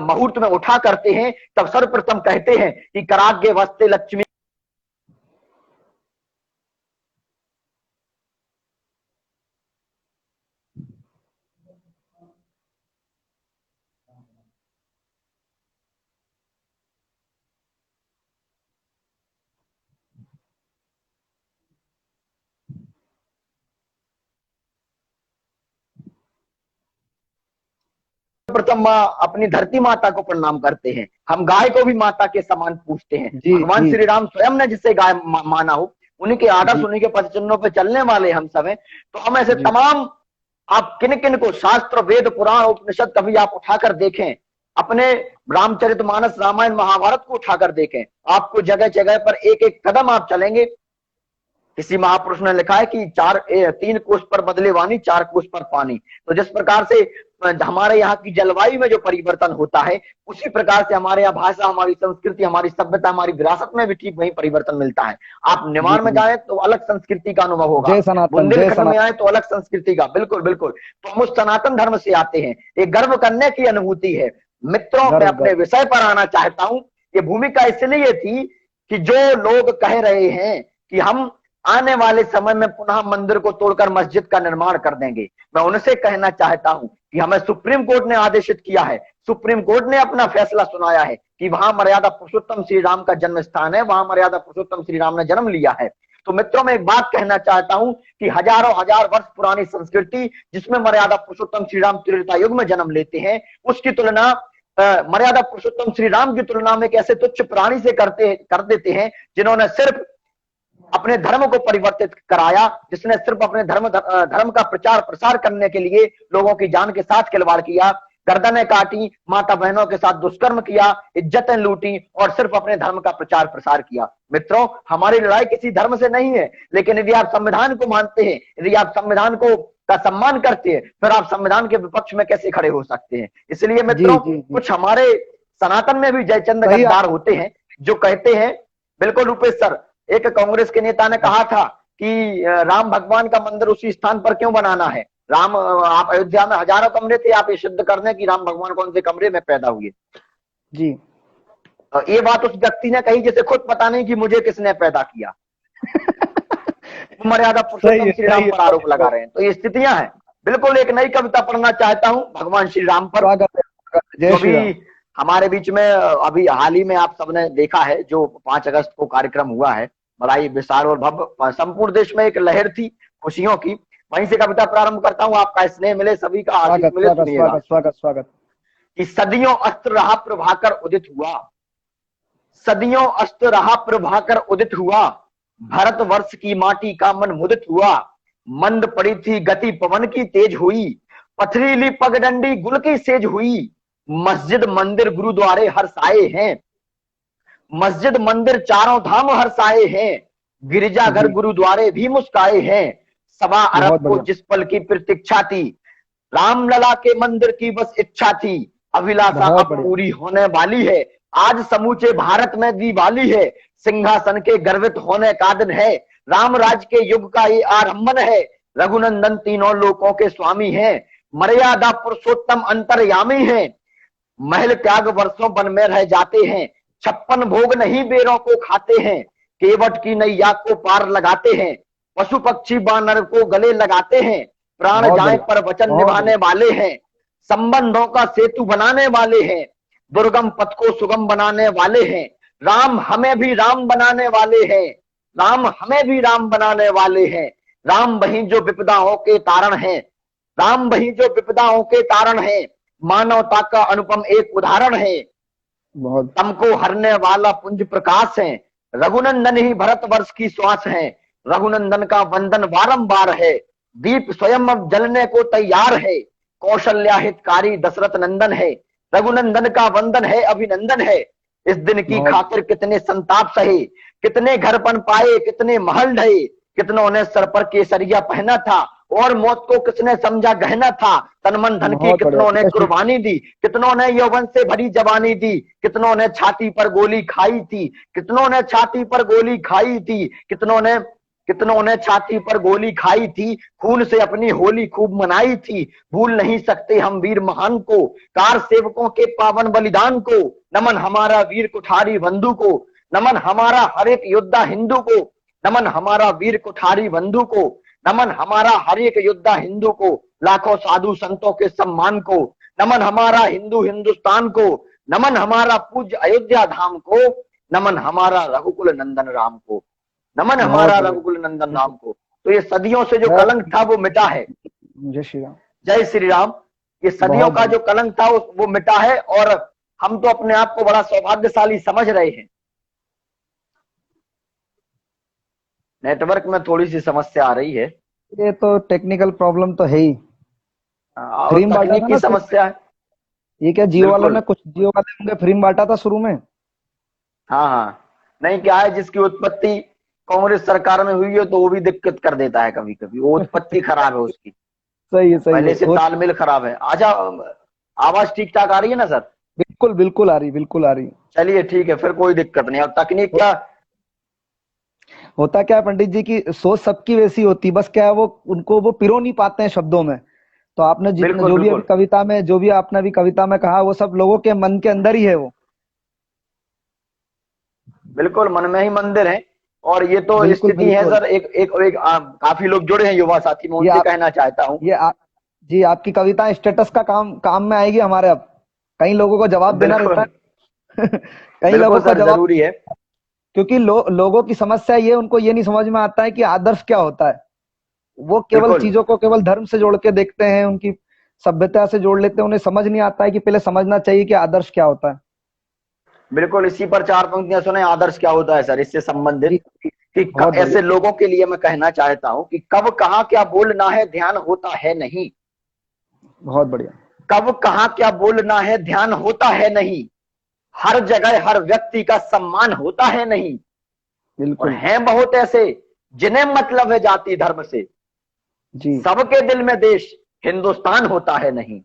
मुहूर्त में उठा करते हैं, तब सर्वप्रथम कहते हैं कि कराग्य वस्ते लक्ष्मी सर्वप्रथम अपनी धरती माता को प्रणाम करते हैं। हम गाय को भी माता के समान पूजते हैं। भगवान श्री राम स्वयं ने जिसे गाय माना हो, उन्हीं के आदर्श, उन्हीं के पथ चिन्हों पर चलने वाले हम सब हैं। तो हम ऐसे तमाम, आप किन किन को, शास्त्र, वेद, पुराण, उपनिषद कभी आप उठाकर देखें, अपने रामचरितमानस, रामायण, महाभारत को उठाकर देखें, आपको जगह जगह पर एक एक कदम आप चलेंगे, किसी महापुरुष ने लिखा है कि 3 कोस पर बदले वाणी, 4 कोस पर पानी। तो जिस प्रकार से हमारे यहाँ की जलवायु में जो परिवर्तन होता है, उसी प्रकार से हमारे यहाँ भाषा, हमारी संस्कृति, हमारी सभ्यता, हमारी विरासत में भी ठीक वही परिवर्तन मिलता है। आप निमाड़ में जाए तो अलग संस्कृति का अनुभव होगा, बुंदेलखंड में आए तो अलग संस्कृति का। बिल्कुल बिल्कुल। तो हम उस सनातन धर्म से आते हैं, एक गर्व करने की अनुभूति है। मित्रों, मैं अपने विषय पर आना चाहता हूं। ये भूमिका इसलिए थी कि जो लोग कह रहे हैं कि हम आने वाले समय में पुनः मंदिर को तोड़कर मस्जिद का निर्माण कर देंगे, मैं उनसे कहना चाहता हूं कि हमें सुप्रीम कोर्ट ने आदेशित किया है, सुप्रीम कोर्ट ने अपना फैसला सुनाया है कि वहां मर्यादा पुरुषोत्तम श्री राम का जन्म स्थान है, वहां मर्यादा पुरुषोत्तम श्री राम ने जन्म लिया है। तो मित्रों, मैं एक बात कहना चाहता हूं कि हजारों हजार वर्ष पुरानी संस्कृति, जिसमें मर्यादा पुरुषोत्तम श्री राम त्रेता युग में जन्म लेते हैं, उसकी तुलना मर्यादा पुरुषोत्तम श्री राम की तुलना में एक ऐसे तुच्छ प्राणी से कर देते हैं जिन्होंने सिर्फ अपने धर्म को परिवर्तित कराया, जिसने सिर्फ अपने धर्म का प्रचार प्रसार करने के लिए लोगों की जान के साथ खिलवाड़ किया, गर्दनें काटी, माता बहनों के साथ दुष्कर्म किया, इज्जतें लूटी और सिर्फ अपने धर्म का प्रचार प्रसार किया। मित्रों, हमारी लड़ाई किसी धर्म से नहीं है, लेकिन यदि आप संविधान को मानते हैं, यदि आप संविधान को का सम्मान करते हैं, फिर आप संविधान के विपक्ष में कैसे खड़े हो सकते हैं। इसलिए मित्रों, कुछ हमारे सनातन में भी जयचंद गद्दार होते हैं जो कहते हैं, बिल्कुल रूपेश सर, एक कांग्रेस के नेता ने कहा था कि राम भगवान का मंदिर उसी स्थान पर क्यों बनाना है। राम, आप अयोध्या में हजारों कमरे थे, आप ये सिद्ध कर दें कि राम भगवान कौन से कमरे में पैदा हुए। जी, ये बात उस व्यक्ति ने कही जिसे खुद पता नहीं कि मुझे किसने पैदा किया। मर्यादा पुरुषोत्तम श्री राम पर आरोप लगा रहे हैं। तो ये स्थितियां हैं। बिल्कुल एक नई कविता पढ़ना चाहता हूं भगवान श्री राम पर। अभी हमारे बीच में, अभी हाल ही में आप सबने देखा है, जो 5 अगस्त को कार्यक्रम हुआ है, बड़ा ही विशाल और भव्य, संपूर्ण देश में एक लहर थी खुशियों की। वहीं से कविता प्रारंभ करता हूं। आपका स्नेह मिले, सभी का आशीष मिले। स्वागत स्वागत स्वागत। कि सदियों अस्त्र रहा प्रभाकर उदित हुआ, सदियों अस्त्र रहा प्रभाकर उदित हुआ, भारत वर्ष की माटी का मन मुदित हुआ, मंद पड़ी थी गति पवन की तेज हुई, पथरीली पगडंडी गुल की सेज हुई, मस्जिद मंदिर गुरुद्वारे हर्षाए हैं, मस्जिद मंदिर चारों धाम हर्षाए हैं, गिरजाघर गुरुद्वारे भी मुस्काए हैं, 1.25 अरब को जिस पल की प्रतीक्षा थी, रामलला के मंदिर की बस इच्छा थी, अभिलाषा अब पूरी होने वाली है, आज समूचे भारत में दिवाली है, सिंहासन के गर्वित होने का दिन है, राम राज के युग का ये आरंभन है, रघुनंदन तीनों लोकों के स्वामी हैं, मर्यादा पुरुषोत्तम अंतर्यामी हैं, महल त्याग वर्षों वन में रह जाते हैं, 56 भोग नहीं बेरों को खाते हैं, केवट की नैया को पार लगाते हैं, पशु पक्षी बानर को गले लगाते हैं, प्राण जाए पर वचन निभाने वाले हैं, संबंधों का सेतु बनाने वाले हैं, दुर्गम पथ को सुगम बनाने वाले हैं, राम हमें भी राम बनाने वाले हैं, राम हमें भी राम बनाने वाले हैं, राम वही जो विपदाओं के तारण है, राम वही जो विपदाओं के तारण है, मानवता का अनुपम एक उदाहरण है, तमको हरने वाला पुंज प्रकाश है, रघुनंदन ही भरत वर्ष की श्वास है, रघुनंदन का वंदन बारंबार है, दीप स्वयं अब जलने को तैयार है, कौशल्या हितकारी दशरथ नंदन है, रघुनंदन का वंदन है अभिनंदन है, इस दिन की खातिर कितने संताप सहे, कितने घर बन पाए, कितने महल ढहे, कितनों ने सर पर केसरिया पहना था और मौत को किसने समझा गहना था, तन मन धन की कितनों ने कुर्बानी दी, कितनों ने यौवन से भरी जवानी दी, कितनों ने छाती पर गोली खाई थी, कितनों ने छाती पर गोली खाई थी, कितनों ने छाती पर गोली खाई थी, खून से अपनी होली खूब मनाई थी, भूल नहीं सकते हम वीर महान को, कार सेवकों के पावन बलिदान को, नमन हमारा वीर कुठारी बंधु को, नमन हमारा हर एक योद्धा हिंदू को, नमन हमारा वीर कुठारी बंधु को, नमन हमारा हर एक योद्धा हिंदू को, लाखों साधु संतों के सम्मान को, नमन हमारा हिंदू हिंदुस्तान को, नमन हमारा पूज्य अयोध्या धाम को, नमन हमारा रघुकुल नंदन राम को, नमन हमारा रघुकुल नंदन राम को। तो ये सदियों से जो कलंक था वो मिटा है। जय श्री राम। जय श्री राम। ये सदियों बहुत का बढ़िया। जो कलंक था वो मिटा है, और हम तो अपने आप को बड़ा सौभाग्यशाली समझ रहे हैं। नेटवर्क में थोड़ी सी समस्या आ रही है। ये तो टेक्निकल प्रॉब्लम तो है ही। और फ्री में बांटा तकनीक था की ना शुरू में। समस्या है। ये क्या जियो वालों बिल्कुल। ने, कुछ जियो वाले होंगे, फ्री में बांटा था शुरू में। हाँ हाँ। नहीं, क्या है, जिसकी उत्पत्ति कांग्रेस सरकार में हुई है तो वो भी दिक्कत कर देता है कभी कभी, वो उत्पत्ति खराब है उसकी, सही है, सही है। पहले से और तालमेल खराब है। अच्छा, आवाज ठीक ठाक आ रही है ना सर? बिल्कुल बिल्कुल आ रही, बिल्कुल आ रही। चलिए ठीक है, फिर कोई दिक्कत नहीं। और तकनीक हो- क्या। होता क्या है पंडित जी की सोच सबकी वैसी होती, बस क्या है वो उनको वो पिरो नहीं पाते हैं शब्दों में। तो आपने जितने बिल्कुल जो भी अभी बिल्कुल। कविता में, जो भी आपने अभी कविता में कहा, वो सब लोगों के मन के अंदर ही है वो। बिल्कुल मन में ही मंदिर है। और ये तो बिल्कुल स्थिति है बिल्कुल। सर। एक काफी लोग जुड़े हैं युवा साथी, मैं ये उनसे आप कहना चाहता हूँ। ये आप जी, आपकी कविता स्टेटस का काम काम में आएगी हमारे अब। कई लोगों को जवाब देना रहता बिल्कुल है। कई बिल्कुल लोगों को सर, जवाब, जरूरी है। क्योंकि लोगों की समस्या ये, उनको ये नहीं समझ में आता है कि आदर्श क्या होता है। वो केवल बिल्कुल चीजों को केवल धर्म से जोड़ के देखते हैं, उनकी सभ्यता से जोड़ लेते हैं। उन्हें समझ नहीं आता है कि पहले समझना चाहिए कि आदर्श क्या होता है। बिल्कुल। इसी पर चार पंक्तियां सुने, आदर्श क्या होता है सर, इससे जी, संबंधित। कि बहुत ऐसे बढ़िया। लोगों के लिए मैं कहना चाहता हूं कि कब कहाँ क्या बोलना है ध्यान होता है नहीं। बहुत बढ़िया। कब कहाँ क्या बोलना है ध्यान होता है नहीं। हर जगह हर व्यक्ति का सम्मान होता है नहीं। और बिल्कुल। हैं बहुत ऐसे जिन्हें मतलब है जाति धर्म से। जी, सबके दिल में देश हिंदुस्तान होता है नहीं।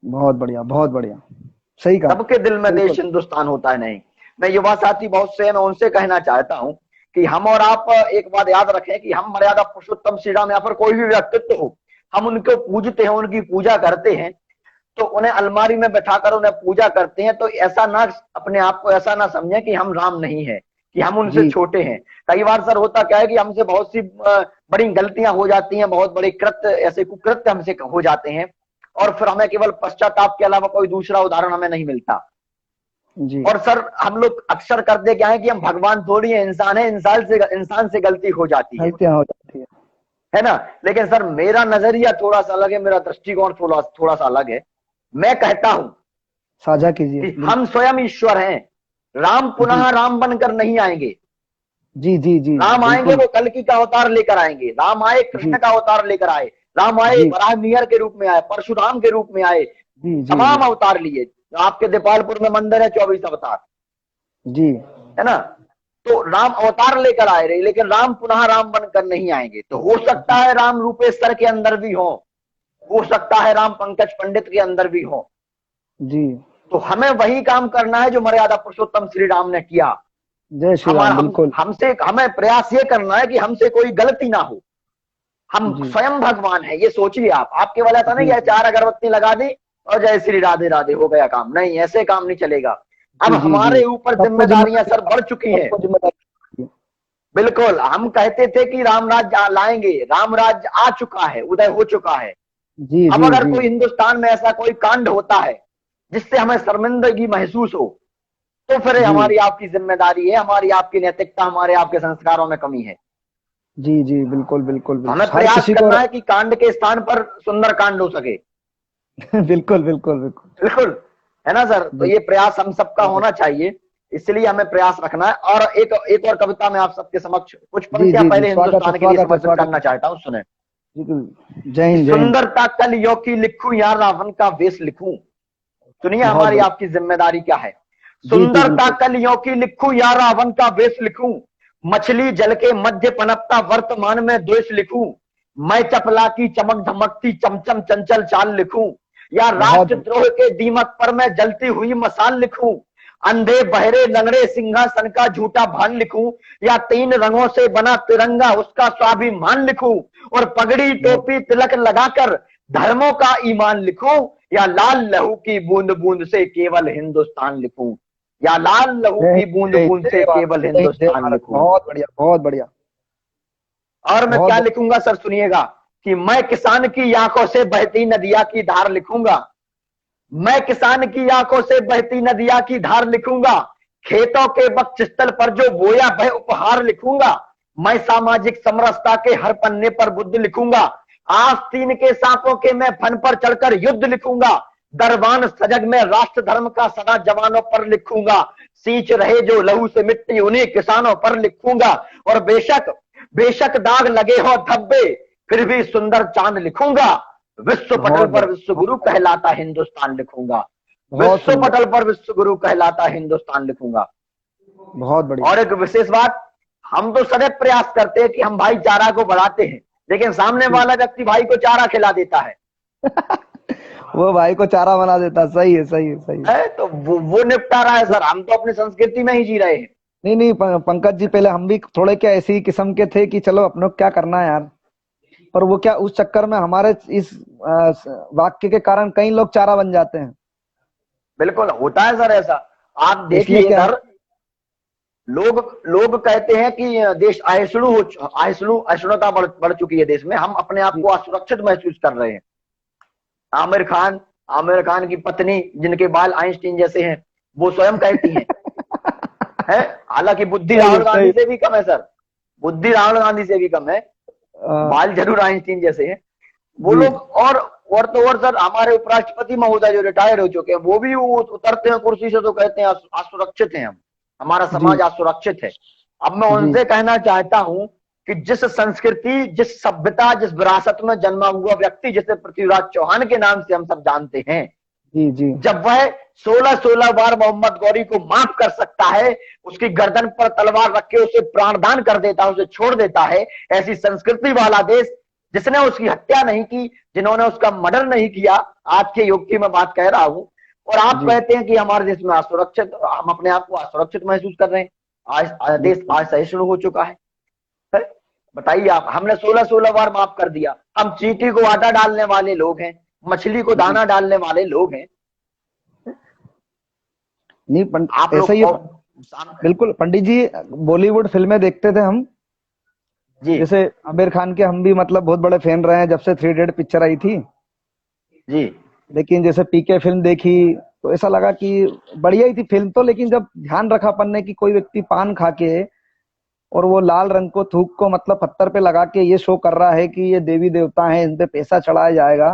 बहुत बढ़िया, बहुत बढ़िया। सही कहा। सबके दिल में बिल्कुल। देश हिंदुस्तान होता है नहीं। मैं युवा साथी बहुत से हैं, मैं उनसे कहना चाहता हूं कि हम और आप एक बात याद रखें कि हम मर्यादा पुरुषोत्तम श्री राम या फिर कोई भी व्यक्तित्व हो, हम उनको पूजते हैं, उनकी पूजा करते हैं। तो उन्हें अलमारी में बैठाकर उन्हें पूजा करते हैं, तो ऐसा ना, अपने आप को ऐसा ना समझें कि हम राम नहीं है, कि हम उनसे जी, छोटे हैं। कई बार सर होता क्या है कि हमसे बहुत सी बड़ी गलतियां हो जाती हैं, बहुत बड़े कृत्य, ऐसे कुकृत्य हमसे हो जाते हैं, और फिर हमें केवल पश्चाताप के अलावा कोई दूसरा उदाहरण हमें नहीं मिलता। जी। और सर हम लोग अक्सर करते क्या है कि हम भगवान थोड़ी है, इंसान है, इंसान से गलती हो जाती गलतियां हो जाती है। है ना। लेकिन सर मेरा नजरिया थोड़ा सा अलग है, मेरा दृष्टिकोण थोड़ा थोड़ा सा अलग है। मैं कहता हूं साझा कीजिए, कि बिल्कुल। हम स्वयं ईश्वर हैं। राम जी, पुनः राम बनकर नहीं आएंगे। जी, जी, जी। राम आएंगे बिल्कुल। वो कल्कि का अवतार लेकर आएंगे, राम आए जी, कृष्ण का अवतार लेकर आए, राम आए जी, वराह मिहिर के रूप में आए, परशुराम के रूप में आए, जी, जी, जी, तमाम अवतार लिए। आपके दीपालपुर में मंदिर है 24 अवतार, जी, है ना। तो राम अवतार लेकर आए रहे, लेकिन राम पुनः राम बनकर नहीं आएंगे। तो हो सकता है राम रूपेश्वर के अंदर भी हो सकता है राम पंकज पंडित के अंदर भी हो। जी। तो हमें वही काम करना है जो मर्यादा पुरुषोत्तम श्री राम ने किया। जय श्री हमारा राम। बिल्कुल। हमसे हमें प्रयास ये करना है कि हमसे कोई गलती ना हो। हम जी, स्वयं भगवान है, ये सोचिए आप। आपके वाला ऐसा नहीं जी, है जी, चार अगरबत्ती लगा दी और जय श्री राधे राधे हो गया काम, नहीं, ऐसे काम नहीं चलेगा। अब जी, जी, जी। हमारे ऊपर सबको जिम्मेदारियां जिम्मेदारी, सर बढ़ चुकी हैं। सबको जिम्मेदारी। बिल्कुल, हम कहते थे कि राम राज्य लाएंगे, राम राज्य आ चुका है, उदय हो चुका है। जी, अब जी, अगर जी। कोई हिंदुस्तान में ऐसा कोई कांड होता है जिससे हमें शर्मिंदगी महसूस हो, तो फिर जी, हमारी आपकी जिम्मेदारी है, हमारी आपकी नैतिकता, हमारे आपके संस्कारों में कमी है। जी, जी। बिल्कुल, बिल्कुल, तो हमें बिल्कुल। हर प्रयास किसी को। करना है कि कांड के स्थान पर सुंदर कांड हो सके। बिल्कुल, बिल्कुल, बिल्कुल, बिल्कुल, है ना सर। तो ये बिल्कुल। प्रयास हम सबका होना चाहिए, इसलिए हमें प्रयास रखना है। और एक एक और कविता में आप सबके समक्ष कुछ जी, पंक्तियां जी, जी। पहले स्वागत है, हिंदुस्तान के लिए स्वागत है, समर्पित स्वागत करना है। चाहता हूं, सुने। बिल्कुल। जय कि हिंद, जय हिंद। सुंदरता कलियों की लिखूं या रावण का वेश लिखूं। सुनिए बहुत हमारी बढ़िया। आपकी जिम्मेदारी क्या है। जी, जी, सुंदरता बिल्कुल। कलियों की लिखूं या रावण का वेश लिखूं। मछली जल के मध्य पनपता वर्तमान में द्वेष लिखूं। मैं चपला की चमक धमकती चमचम चंचल चाल लिखूं। या बहुत बढ़िया। राष्ट्रद्रोह के दीमक पर मैं जलती हुई मसाल लिखूं। अंधे बहरे लंगड़े सिंहासन का झूठा भान लिखूं। या तीन रंगों से बना तिरंगा उसका स्वाभिमान लिखूं। और पगड़ी बहुत टोपी तिलक लगाकर धर्मों का ईमान लिखूं। या लाल लहू की बूंद बूंद से केवल हिंदुस्तान लिखूं। या लाल लहू जय की हिंद, बूंद जय हिंद, बूंद से जय भारत, केवल जय हिंद, जय हिंदुस्तान भारत। लिखूं। बहुत बढ़िया, बहुत बढ़िया। और मैं बहुत क्या बढ़िया। लिखूंगा सर, सुनिएगा। कि मैं किसान की आंखों से बहती नदिया की धार लिखूंगा। मैं किसान की आंखों से बहती नदिया की धार लिखूंगा। खेतों के वक्षस्थल पर जो बोया वह उपहार लिखूंगा। मैं सामाजिक समरसता के हर पन्ने पर बुद्ध लिखूंगा। आस्तीन के सांपों के मैं फन पर चढ़कर युद्ध लिखूंगा, दरबान सजग में राष्ट्र धर्म का सदा जवानों पर लिखूंगा, सींच रहे जो लहू से मिट्टी उन्हीं किसानों पर लिखूंगा, और बेशक बेशक दाग लगे हो धब्बे फिर भी सुंदर चांद लिखूंगा, विश्व पटल बहुत पर बढ़िया, विश्व गुरु कहलाता हिंदुस्तान लिखूंगा, बहुत विश्व सुंदर, पटल पर विश्व गुरु कहलाता हिंदुस्तान लिखूंगा। बहुत बढ़िया। और एक विशेष बात, हम तो सदैव प्रयास करते हैं कि हम भाईचारा को बढ़ाते हैं, लेकिन सामने वाला व्यक्ति भाई को चारा खिला देता है। वो भाई को चारा बना देता, सही है, सही है, सही है। तो वो निपटारा है सर, हम तो अपनी संस्कृति में ही जी रहे हैं। नहीं नहीं, पंकज जी, पहले हम भी थोड़े क्या ऐसी किस्म के थे कि चलो अपनों को क्या करना है यार, पर वो क्या उस चक्कर में हमारे इस वाक्य के कारण कई लोग चारा बन जाते हैं। बिल्कुल होता है सर ऐसा। आप इसलिए देखिए क्या, सर, लोग लोग कहते हैं कि देश अहिष्णुता बढ़ चुकी है देश में, हम अपने आप को असुरक्षित महसूस कर रहे हैं। आमिर खान की पत्नी जिनके बाल आइंस्टीन जैसे हैं, वो स्वयं कहती हैं, है, हालांकि बुद्धि राहुल गांधी से भी कम है सर, बुद्धि राहुल गांधी से भी कम है, बाल जरूर आइंस्टीन जैसे हैं वो लोग। और तो और सर, हमारे उपराष्ट्रपति महोदय जो रिटायर हो चुके हैं, वो भी उतरते हैं कुर्सी से तो कहते हैं असुरक्षित हैं हम, हमारा समाज असुरक्षित है। अब मैं उनसे कहना चाहता हूं कि जिस संस्कृति, जिस सभ्यता, जिस विरासत में जन्मा हुआ व्यक्ति जिसे पृथ्वीराज चौहान के नाम से हम सब जानते हैं, जी जी, जब वह 16-16 बार मोहम्मद गौरी को माफ कर सकता है, उसकी गर्दन पर तलवार रख के उसे प्राणदान कर देता है, उसे छोड़ देता है, ऐसी संस्कृति वाला देश, जिसने उसकी हत्या नहीं की, जिन्होंने उसका मर्डर नहीं किया, आज के युग की मैं बात कह रहा हूं, और आप कहते हैं कि हमारे देश में असुरक्षित, हम अपने आप को असुरक्षित महसूस कर रहे हैं। आज देश आज सहिष्णु हो चुका है। बताइए आप, हमने 16-16 बार माफ कर दिया, हम चींटी को आटा डालने वाले लोग हैं, मछली को दाना डालने वाले लोग हैं। नहीं आप ऐसा ही लोग बिल्कुल। पंडित जी, बॉलीवुड फिल्में देखते थे हम, जी जैसे आमिर खान के हम भी मतलब बहुत बड़े फैन रहे हैं जब से 3 इडियट पिक्चर आई थी। जी लेकिन जैसे पीके फिल्म देखी तो ऐसा लगा कि बढ़िया ही थी फिल्म तो, लेकिन जब ध्यान रखा अपन ने कि कोई व्यक्ति पान खा के और वो लाल रंग को थूक को मतलब पत्थर पे लगा के ये शो कर रहा है कि ये देवी देवता हैं, इन पे पैसा चढ़ाया जाएगा,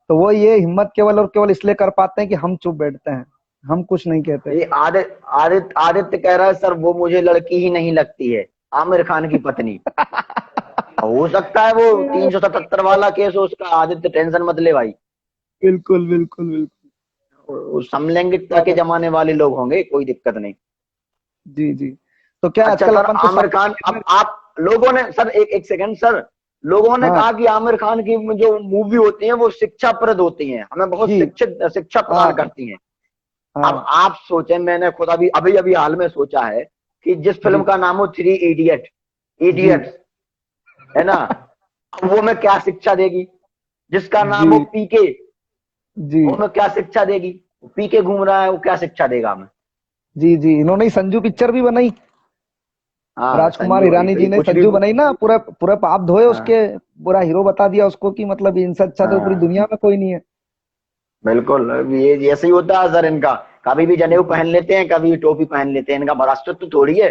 तो वो ये हिम्मत केवल और केवल इसलिए कर पाते हैं कि हम चुप बैठते हैं, हम कुछ नहीं कहते। ये आदित्य कह रहा है सर, वो मुझे लड़की ही नहीं लगती है, आमिर खान की पत्नी। हो सकता है वो 377 वाला केस हो उसका, आदित्य टेंशन मत ले भाई। बिल्कुल बिल्कुल बिल्कुल, समलैंगिकता के जमाने वाले लोग होंगे, कोई दिक्कत नहीं। जी जी। तो क्या अच्छा आजकल सर, अपन तो आमिर खान, अब आप लोगों ने सर, एक सेकंड सर, लोगों ने हाँ कहा कि आमिर खान की जो मूवी होती है वो शिक्षाप्रद होती हैं, हमें बहुत जी, शिक्षा प्रदान हाँ करती हैं। अब हाँ आप सोचें, मैंने खुद अभी अभी अभी हाल में सोचा है कि जिस फिल्म जी का नाम हो 3 जी इडियट्स, है ना, अब वो में क्या शिक्षा देगी? जिसका नाम हो जी पीके, जी वो में क्या शिक्षा देगी? पीके घूम रहा है, वो क्या शिक्षा देगा हमें? जी जी। इन्होंने ही संजू पिक्चर भी बनाई, हाँ, राजकुमार संजू हिरानी जी ने कुछ भी। संजू बनाई ना, पूरा पूरा पाप धोए हाँ, उसके, पूरा हीरो बता दिया उसको कि मतलब इनसे अच्छा तो पूरी हाँ, दुनिया में कोई नहीं है। बिल्कुल, ये ऐसे ही होता है सर इनका, कभी भी जनेऊ पहन लेते हैं, कभी टोपी पहन लेते हैं, इनका राष्ट्रत्व थोड़ी है।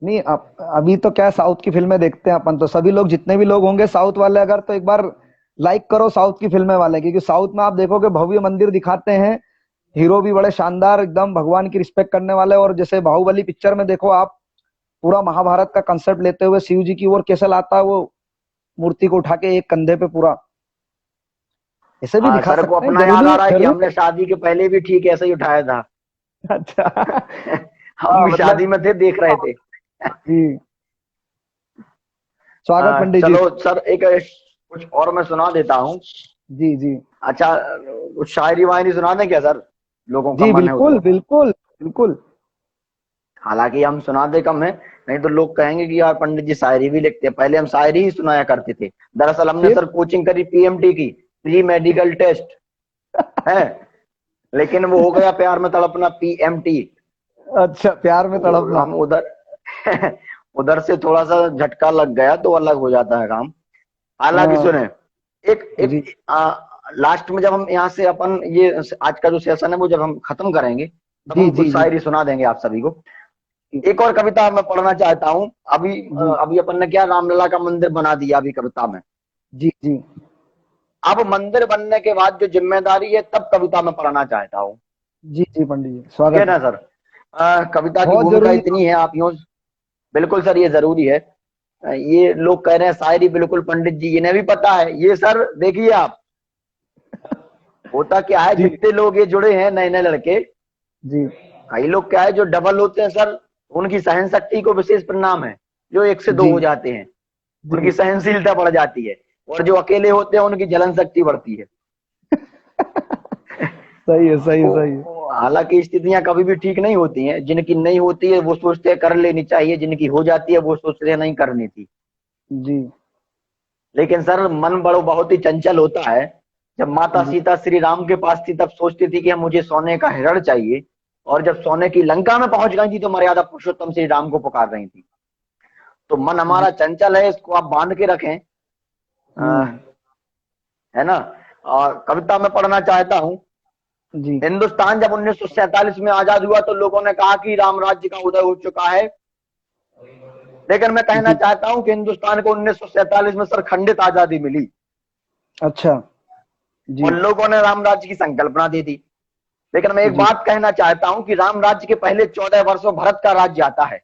नहीं अभी तो क्या साउथ की फिल्में देखते हैं अपन तो, सभी लोग जितने भी लोग होंगे साउथ वाले, अगर तो एक बार लाइक करो साउथ की फिल्में वाले, क्योंकि साउथ में आप देखोगे भव्य मंदिर दिखाते हैं, हीरो भी बड़े शानदार एकदम भगवान की रिस्पेक्ट करने वाले, और जैसे बाहुबली पिक्चर में देखो आप, पूरा महाभारत का कंसेप्ट लेते हुए शिव जी की ओर कैसे लाता है वो मूर्ति को उठा के एक कंधे पे पूरा, ऐसे भी दिखा सर को सकते हैं, अपना याद जरूरी आ रहा है कि जरूर। हमने शादी के पहले भी ठीक ऐसे ही उठाया था। अच्छा हम हाँ भी मतलब, शादी में थे, देख रहे थे। जी, स्वागत पंडित जी। चलो सर, एक कुछ और मैं सुना देता हूँ। जी जी अच्छा, कुछ शायरी वायरी सुना दें क्या सर, लोगों का जी, मन है बिल्कुल तो? बिल्कुल बिल्कुल। हालांकि हम सुनाते कम है, नहीं तो लोग कहेंगे कि यार पंडित जी शायरी भी लिखते हैं। पहले हम शायरी ही सुनाया करते थे। दरअसल हमने फिर सर कोचिंग करी पीएमटी की, प्री मेडिकल टेस्ट है, लेकिन वो हो गया प्यार में तड़पना पीएमटी। अच्छा, प्यार में तड़पना। हम उधर उधर से थोड़ा सा झटका लग गया तो अलग हो जाता है काम। हालांकि हाँ सुने, एक जी एक लास्ट में जब हम यहाँ से अपन ये आज का जो सेशन है वो जब हम खत्म करेंगे, तब जी हम जी कुछ जी शायरी सुना देंगे आप सभी को। जी एक और कविता मैं पढ़ना चाहता हूँ। अभी जी अभी अपन ने क्या रामलला का मंदिर बना दिया अभी कविता में, जी जी अब मंदिर बनने के बाद जो जिम्मेदारी है तब कविता में पढ़ना चाहता हूँ। जी जी पंडित जी, ठीक है स्वागत है। ना सर। कविता की बहुत भूमिका जरूरी इतनी है, आप यूं। बिल्कुल सर, ये जरूरी है। ये लोग कह रहे हैं शायरी, बिल्कुल पंडित जी इन्हें भी पता है ये सर। देखिए आप, होता क्या है, जी जितने लोग ये जुड़े हैं नए नए लड़के, जी कई लोग क्या है जो डबल होते हैं सर, उनकी सहन शक्ति को विशेष परिणाम है। जो एक से दो जी हो जाते हैं जी। उनकी सहनशीलता बढ़ जाती है, और जो अकेले होते हैं उनकी जलन शक्ति बढ़ती है। सही है सही है सही है। तो हालांकि स्थितियां कभी भी ठीक नहीं होती हैं, जिनकी नहीं होती है वो सोचते हैं कर लेनी चाहिए, जिनकी हो जाती है वो सोचते हैं नहीं करनी थी। जी लेकिन सर मन बड़ो बहुत ही चंचल होता है। जब माता जी सीता श्री राम के पास थी तब सोचती थी कि मुझे सोने का हिरण चाहिए, और जब सोने की लंका में पहुंच गई थी तो मर्यादा पुरुषोत्तम श्री राम को पुकार रही थी। तो मन जी। हमारा चंचल है, इसको आप बांध के रखें। हम्म। है ना। और कविता में पढ़ना चाहता हूं। जी हिंदुस्तान जब 1947 में आजाद हुआ तो लोगों ने कहा कि राम राज्य का उदय हो चुका है। लेकिन मैं कहना जी। चाहता हूं कि हिंदुस्तान को 1947 में सर खंडित आजादी मिली, अच्छा। जी और लोगों ने राम राज्य की संकल्पना दे दी। लेकिन मैं एक जी बात कहना चाहता हूं कि राम राज्य के पहले 14 वर्षों भरत का राज्य आता है,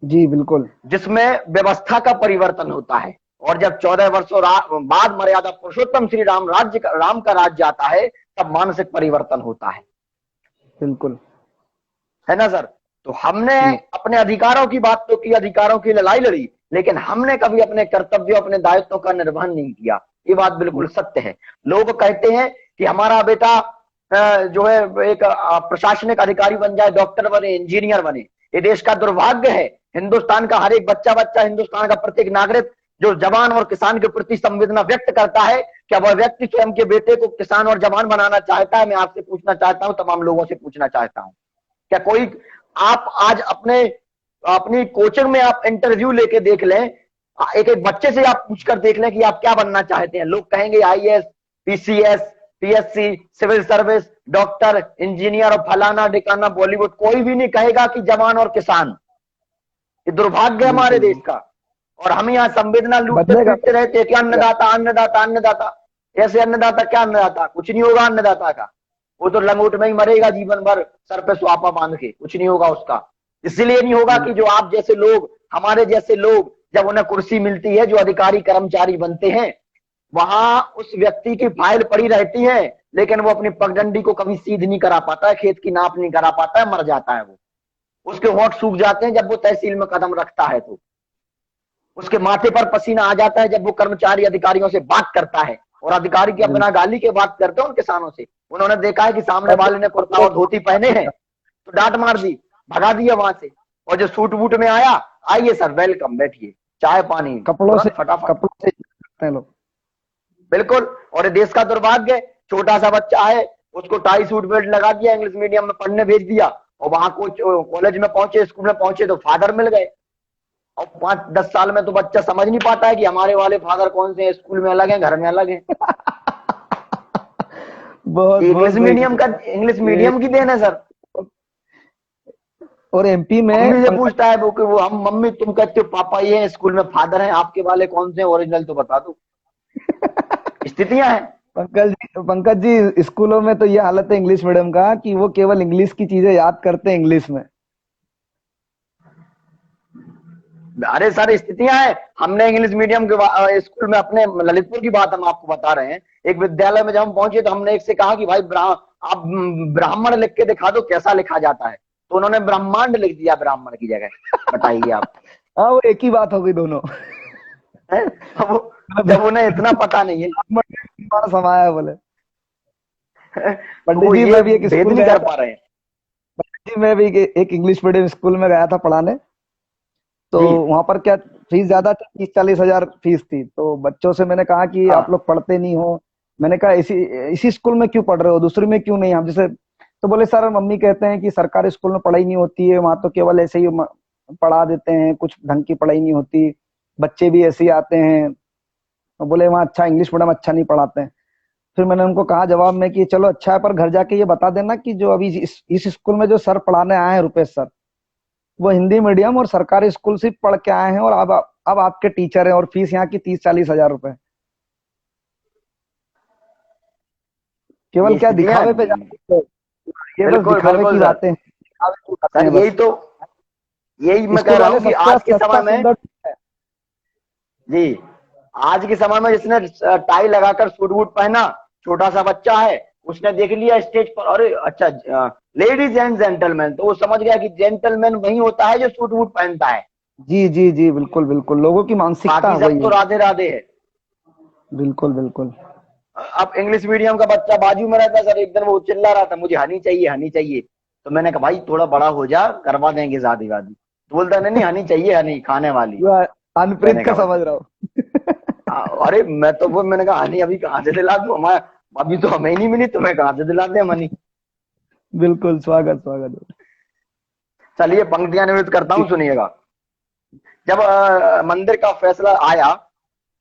जी बिल्कुल। जिसमें व्यवस्था का परिवर्तन होता है। और जब 14 वर्षों बाद मर्यादा पुरुषोत्तम श्री राम राम का राज्य आता है, तब मानसिक परिवर्तन होता बिल्कुल। है ना सर। तो हमने जी अपने अधिकारों की बात तो की, अधिकारों की लड़ाई लड़ी, लेकिन हमने कभी अपने कर्तव्यों, अपने दायित्वों का निर्वहन नहीं किया। ये बात बिल्कुल सत्य है। लोग कहते हैं कि हमारा बेटा जो है एक प्रशासनिक अधिकारी बन जाए, डॉक्टर बने, इंजीनियर बने। ये देश का दुर्भाग्य है। हिंदुस्तान का हर एक बच्चा बच्चा, हिंदुस्तान का प्रत्येक नागरिक जो जवान और किसान के प्रति संवेदना व्यक्त करता है, क्या वह व्यक्ति स्वयं के बेटे को किसान और जवान बनाना चाहता है? मैं आपसे पूछना चाहता हूं, तमाम लोगों से पूछना चाहता हूं, क्या कोई, आप आज अपने अपनी कोचिंग में आप इंटरव्यू लेके देख लें, एक एक बच्चे से आप पूछकर देख लें कि आप क्या बनना चाहते हैं, लोग कहेंगे IAS, PCS, PSC, civil service, doctor, engineer और फलाना ढिकाना बॉलीवुड। कोई भी नहीं कहेगा कि जवान और किसान। ये दुर्भाग्य है हमारे बिल्कुल देश का। और हम यहाँ संवेदना लूटते बदलेगा पीटते रहते हैं कि बदलेगा। अन्नदाता अन्नदाता अन्नदाता। ऐसे अन्नदाता, क्या अन्नदाता, कुछ नहीं होगा अन्नदाता का। वो तो लंगोट में ही मरेगा जीवन भर, सर पे सुहापा बांध के, कुछ नहीं होगा उसका। इसलिए नहीं होगा कि जो आप जैसे लोग, हमारे जैसे लोग, जब उन्हें कुर्सी मिलती है, जो अधिकारी कर्मचारी बनते हैं, वहां उस व्यक्ति की फाइल पड़ी रहती है, लेकिन वो अपनी पगडंडी को कभी सीध नहीं करा पाता है, खेत की नाप नहीं करा पाता है, मर जाता है वो। उसके होंठ सूख जाते हैं जब वो तहसील में कदम रखता है, तो उसके माथे पर पसीना आ जाता है जब वो कर्मचारी अधिकारियों से बात करता है। और अधिकारी की बिल्कुल। अपना गाली के बात करते हैं उन किसानों से। उन्होंने देखा है कि सामने कपड़ों वाले ने कुर्ता कपड़ों और धोती पहने हैं, तो डांट मार दी, भगा दिया वहां से। और जो सूट बूट में आया, आइए सर, वेलकम, बैठिए, चाय पानी कपड़ों से तुरंत फटाफट। कपड़ों से करते हैं लोग। बिल्कुल। और ये देश का दुर्भाग्य, छोटा सा बच्चा है, उसको टाई सूट बेल्ट लगा दिया, इंग्लिश मीडियम में पढ़ने भेज दिया, और वहां को कॉलेज में पहुंचे, स्कूल में पहुंचे तो फादर मिल गए। और 5-10 साल में तो बच्चा समझ नहीं पाता है कि हमारे वाले फादर कौन से हैं, स्कूल में अलग हैं, घर में अलग हैं। बहुत बहुत सही। इंग्लिश ये मीडियम की देन है सर। और एमपी में मम्मी से पंकज। पूछता है वो कि वो, हम मम्मी तुम कहते हो पापा ये हैं, स्कूल में फादर हैं, आपके वाले कौन से हैं, ओरिजिनल तो बता दो। स्थितियां हैं। पंकज जी स्कूलों में तो ये हालत है इंग्लिश मीडियम का कि वो केवल इंग्लिश की चीजें याद करते हैं इंग्लिश में। अरे सर, स्थितियां हैं। हमने इंग्लिश मीडियम के स्कूल में, अपने ललितपुर की बात हम आपको बता रहे हैं, एक विद्यालय में जब हम पहुंचे तो हमने एक से कहा कि भाई आप ब्राह्मण लिख के दिखा दो, कैसा लिखा जाता है। तो उन्होंने ब्रह्मांड लिख दिया ब्राह्मण की जगह। बताइए आप। हाँ वो एक ही बात हो गई दोनों। है? जब उन्हें इतना पता नहीं है, समाया बोले। तो पंडित वो जी ये मैं भी एक भेद स्कूल नहीं गया कर था। पा रहे हैं। पंडित जी मैं भी एक इंग्लिश मीडियम स्कूल में गया था पढ़ाने। तो जी। वहां पर क्या फीस ज्यादा थी, 30-40 हजार फीस थी। तो बच्चों से मैंने कहा कि आप हाँ। लोग पढ़ते नहीं हो। मैंने कहा इसी इसी स्कूल में क्यों पढ़ रहे हो, दूसरी में क्यों नहीं, हम जैसे। तो बोले सर मम्मी कहते हैं कि सरकारी स्कूल में पढ़ाई नहीं होती है, वहां तो केवल ऐसे ही पढ़ा देते हैं, कुछ ढंग की पढ़ाई नहीं होती, बच्चे भी ऐसे ही आते हैं। तो बोले वहाँ अच्छा इंग्लिश मीडियम अच्छा नहीं पढ़ाते हैं। फिर मैंने उनको कहा जवाब में कि चलो अच्छा है, पर घर जाके ये बता देना कि जो अभी इस स्कूल में जो सर पढ़ाने आए हैं रुपेश सर, वो हिंदी मीडियम और सरकारी स्कूल से पढ़ के आए हैं, और अब आपके टीचर हैं, और फीस यहाँ की 30-40 हजार रुपए। केवल ये क्या स्थितियां दिखावे पे जाते हैं, ये बस बिल्कुल दिखावे की बिल्कुल सर। बातें हैं, दिखावे की बातें सर हैं यही बस। तो, यही मैं कह स्कूल रहा वाले हूँ कि सस्ता आज के समय सस्ता में, सुंदर है। जी, आज के समय में जिसने टाई लगाकर सूट बूट पहना, छोटा सा बच्चा है, उसने देख लिया स्टेज पर, अरे अच्छा, लेडीज एंड जेंटलमैन, तो वो समझ गया कि जेंटलमैन वही होता है जो सूट बूट पहनता है, जी जी जी, बिल्कुल बिल्कुल, लोगों की मानसिकता बाकी सब वही तो है। राधे राधे है। बिल्कुल बिल्कुल। अब इंग्लिश मीडियम का बच्चा बाजू में रहता है सर, एक दिन वो चिल्ला रहा था मुझे हनी चाहिए हनी चाहिए, तो मैंने कहा भाई थोड़ा बड़ा हो जा, करवा देंगे शादी वादी। तो बोलता नहीं नहीं हनी चाहिए, हनी खाने वाली। जो अनप्रीत मैंने का कहा समझ रहा हूँ। अरे मैं तो वो, मैंने कहा हनी अभी कहाँ से दिला दूं, हमारे अभी तो हमें ही नहीं मिली, तुम्हें कहाँ से दिला दे हनी। बिल्कुल, स्वागत स्वागत। चलिए पंक्तियां निवृत्त करता हूँ, सुनिएगा। जब मंदिर का फैसला आया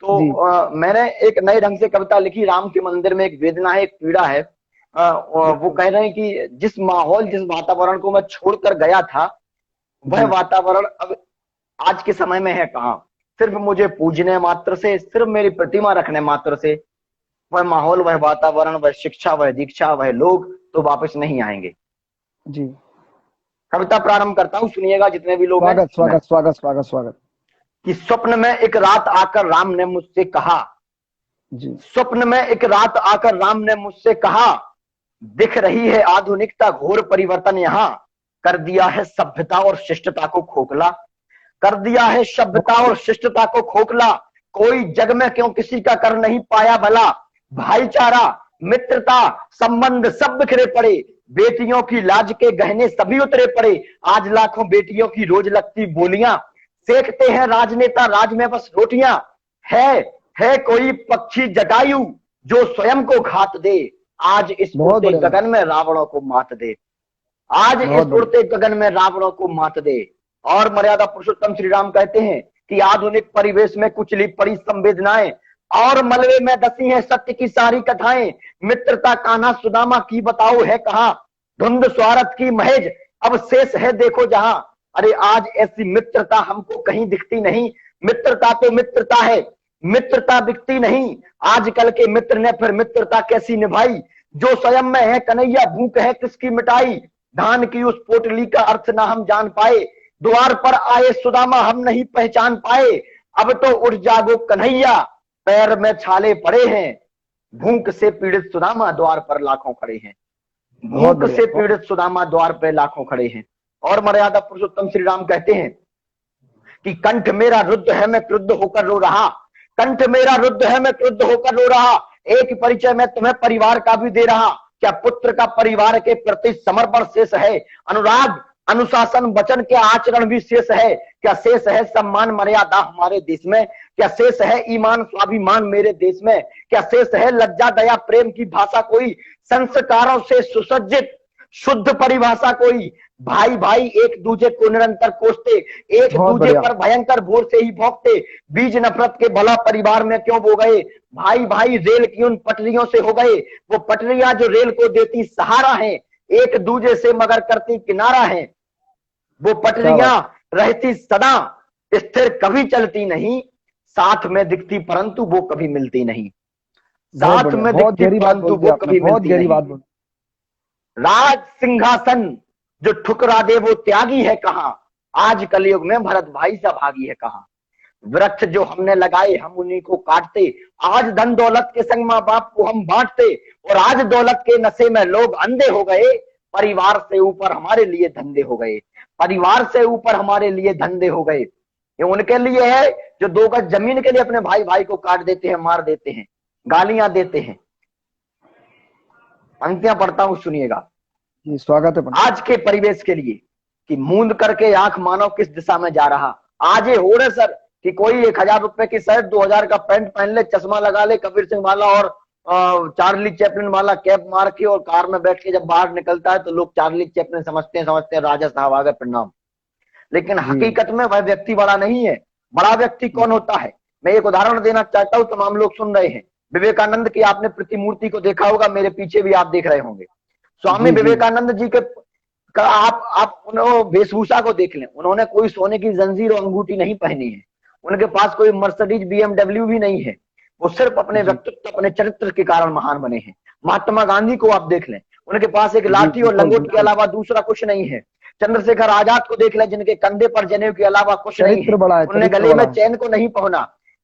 तो जी मैंने एक नए ढंग से कविता लिखी, राम के मंदिर में एक वेदना है, एक पीड़ा है। वो बिल्कुल। कह रहे हैं कि जिस माहौल, जिस वातावरण को मैं छोड़कर गया था, वह जी वातावरण अब आज के समय में है कहाँ। सिर्फ मुझे पूजने मात्र से, सिर्फ मेरी प्रतिमा रखने मात्र से, वह माहौल, वह वातावरण, वह शिक्षा, वह दीक्षा, वह लोग तो वापस नहीं आएंगे। जी, कविता प्रारंभ करता हूँ, सुनिएगा जितने भी लोग हैं स्वागत मैं। स्वागत स्वागत स्वागत स्वागत। कि स्वप्न में एक रात आकर राम ने मुझसे कहा, जी स्वप्न में एक रात आकर राम ने मुझसे कहा, दिख रही है आधुनिकता, घोर परिवर्तन यहाँ, कर दिया है सभ्यता और शिष्टता को खोखला, कर दिया है सभ्यता बहुत और शिष्टता को खोखला, कोई जग में क्यों किसी का कर नहीं पाया भला, भाईचारा, मित्रता, संबंध सब बिखरे पड़े, बेटियों की लाज के गहने सभी उतरे पड़े, आज लाखों बेटियों की रोज लगती बोलियां, सेकते हैं राजनेता राज में बस रोटियां, है है कोई पक्षी जटायु जो स्वयं को घात दे, आज इस बहुत उड़ते बढ़िया लगा। गगन में रावणों को मात दे, आज बहुत इस बढ़िया। उड़ते गगन में रावणों को मात दे। और मर्यादा पुरुषोत्तम श्री राम कहते हैं कि आधुनिक परिवेश में कुचली पड़ी संवेदनाएं और मलबे में दसी है सत्य की सारी कथाएं, मित्रता कान्हा सुदामा की बताओ है कहाँ, धुंध स्वार्थ की महेज अब शेष है देखो जहां, अरे आज ऐसी मित्रता हमको कहीं दिखती नहीं, मित्रता तो मित्रता है, मित्रता दिखती नहीं, आजकल के मित्र ने फिर मित्रता कैसी निभाई, जो स्वयं में है कन्हैया भूख है किसकी मिटाई, धान की उस पोटली का अर्थ ना हम जान पाए, द्वार पर आए सुदामा हम नहीं पहचान पाए, अब तो उठ जागो कन्हैया पैर में छाले पड़े हैं, भूख से पीड़ित सुदामा द्वार पर लाखों खड़े हैं, बहुत भूख बढ़िया। से पीड़ित सुदामा द्वार पर लाखों खड़े हैं। और मर्यादा पुरुषोत्तम श्री राम कहते हैं कि कंठ मेरा रुद्ध है मैं क्रुद्ध होकर रो रहा, कंठ मेरा रुद्ध है मैं क्रुद्ध होकर रो रहा, एक परिचय मैं तुम्हें परिवार का भी दे रहा, क्या पुत्र का परिवार के प्रति समर्पण शेष है, अनुराग अनुशासन वचन के आचरण भी शेष है, क्या शेष है सम्मान मर्यादा हमारे देश में, क्या शेष है ईमान स्वाभिमान मेरे देश में, क्या शेष है लज्जा दया प्रेम की भाषा कोई, संस्कारों से सुसज्जित शुद्ध परिभाषा कोई, भाई भाई एक दूजे को निरंतर कोसते, एक बहुत दूजे बढ़िया। पर भयंकर भोर से ही भौंकते, बीज नफरत के भला परिवार में क्यों बो गए, भाई भाई रेल की उन पटरियों से हो गए, वो पटरियां जो रेल को देती सहारा है, एक दूजे से मगर करती किनारा है, वो क्या पटरियां बात। रहती सदा स्थिर कभी चलती नहीं, साथ में दिखती परंतु वो कभी मिलती नहीं, बहुत साथ बढ़िया, में बहुत दिखती गहरी बात परंतु बोल दी वो आपने, कभी बहुत मिलती गहरी नहीं, बात बोली। राज सिंहासन जो ठुकरा दे वो त्यागी है कहां, आज कलयुग में भरत भाई सा भागी है कहां, वृक्ष जो हमने लगाए हम उन्हीं को काटते, आज धन दौलत के संग माँ बाप को हम बांटते, और आज दौलत के नशे में लोग अंधे हो गए, परिवार से ऊपर हमारे लिए धंधे हो गए, परिवार से ऊपर हमारे लिए धंधे हो गए, ये उनके लिए है जो 2 गज जमीन के लिए अपने भाई भाई को काट देते हैं, मार देते हैं, गालियां देते हैं। पंक्तियां पढ़ता हूं, सुनिएगा। जी स्वागत है पंडित। आज के परिवेश के लिए कि मूंद करके आंख मानो किस दिशा में जा रहा, आज ये हो रहे सर कि कोई 1000 रुपए की शर्ट 2000 का पैंट पहन ले, चश्मा लगा ले, कबीर सिंह वाला और चार्ली चैपलिन वाला कैप मार के और कार में बैठ के जब बाहर निकलता है तो लोग चार्ली चैपलिन समझते हैं राजा साहब आ गए प्रणाम, लेकिन जी हकीकत में वह व्यक्ति बड़ा नहीं है। बड़ा व्यक्ति कौन होता है, मैं एक उदाहरण देना चाहता हूं, तमाम लोग सुन रहे हैं, विवेकानंद की आपने प्रतिमूर्ति को देखा होगा, मेरे पीछे भी आप देख रहे होंगे, स्वामी जी जी विवेकानंद जी के आप उन्होंने वेशभूषा को देख लें, उन्होंने कोई सोने की जंजीर और अंगूठी नहीं पहनी है, उनके पास कोई मर्सिडीज BMW भी नहीं है, वो सिर्फ अपने व्यक्तित्व, अपने चरित्र के कारण महान बने हैं। महात्मा गांधी को आप देख लें, उनके पास एक लाठी और लंगोट के अलावा दूसरा कुछ नहीं है। चंद्रशेखर आजाद को देख लें, जिनके कंधे पर जनेऊ के अलावा कुछ नहीं है, उन्होंने गले में चैन को नहीं पहना।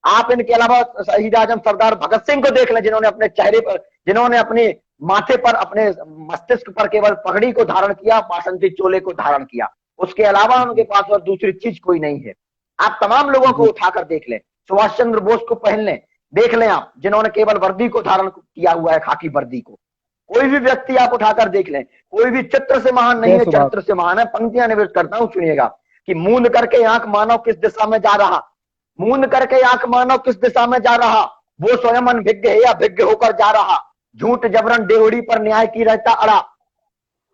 आप इनके अलावा शहीद आजम सरदार भगत सिंह को देख लें, जिन्होंने अपने चेहरे पर, जिन्होंने अपने माथे पर, अपने मस्तिष्क पर केवल पगड़ी को धारण किया, बासंती चोले को धारण किया, उसके अलावा उनके पास और दूसरी चीज कोई नहीं है। आप तमाम लोगों को उठाकर देख लें, सुभाष चंद्र बोस को पहन लें, देख लें आप, जिन्होंने केवल वर्दी को धारण किया हुआ है, खाकी वर्दी को। कोई भी व्यक्ति आप उठाकर देख लें, कोई भी चित्र से महान नहीं है, चरित्र से महान है। पंक्तियां निवेश करता हूं, सुनिएगा कि मूंद करके आंख मानो किस दिशा में जा रहा, मूंद करके आंख मानो किस दिशा में जा रहा, वो स्वयं अनभिज्ञ है या भिज्ञ होकर जा रहा, झूठ जबरन डेवड़ी पर न्याय की रहता अड़ा,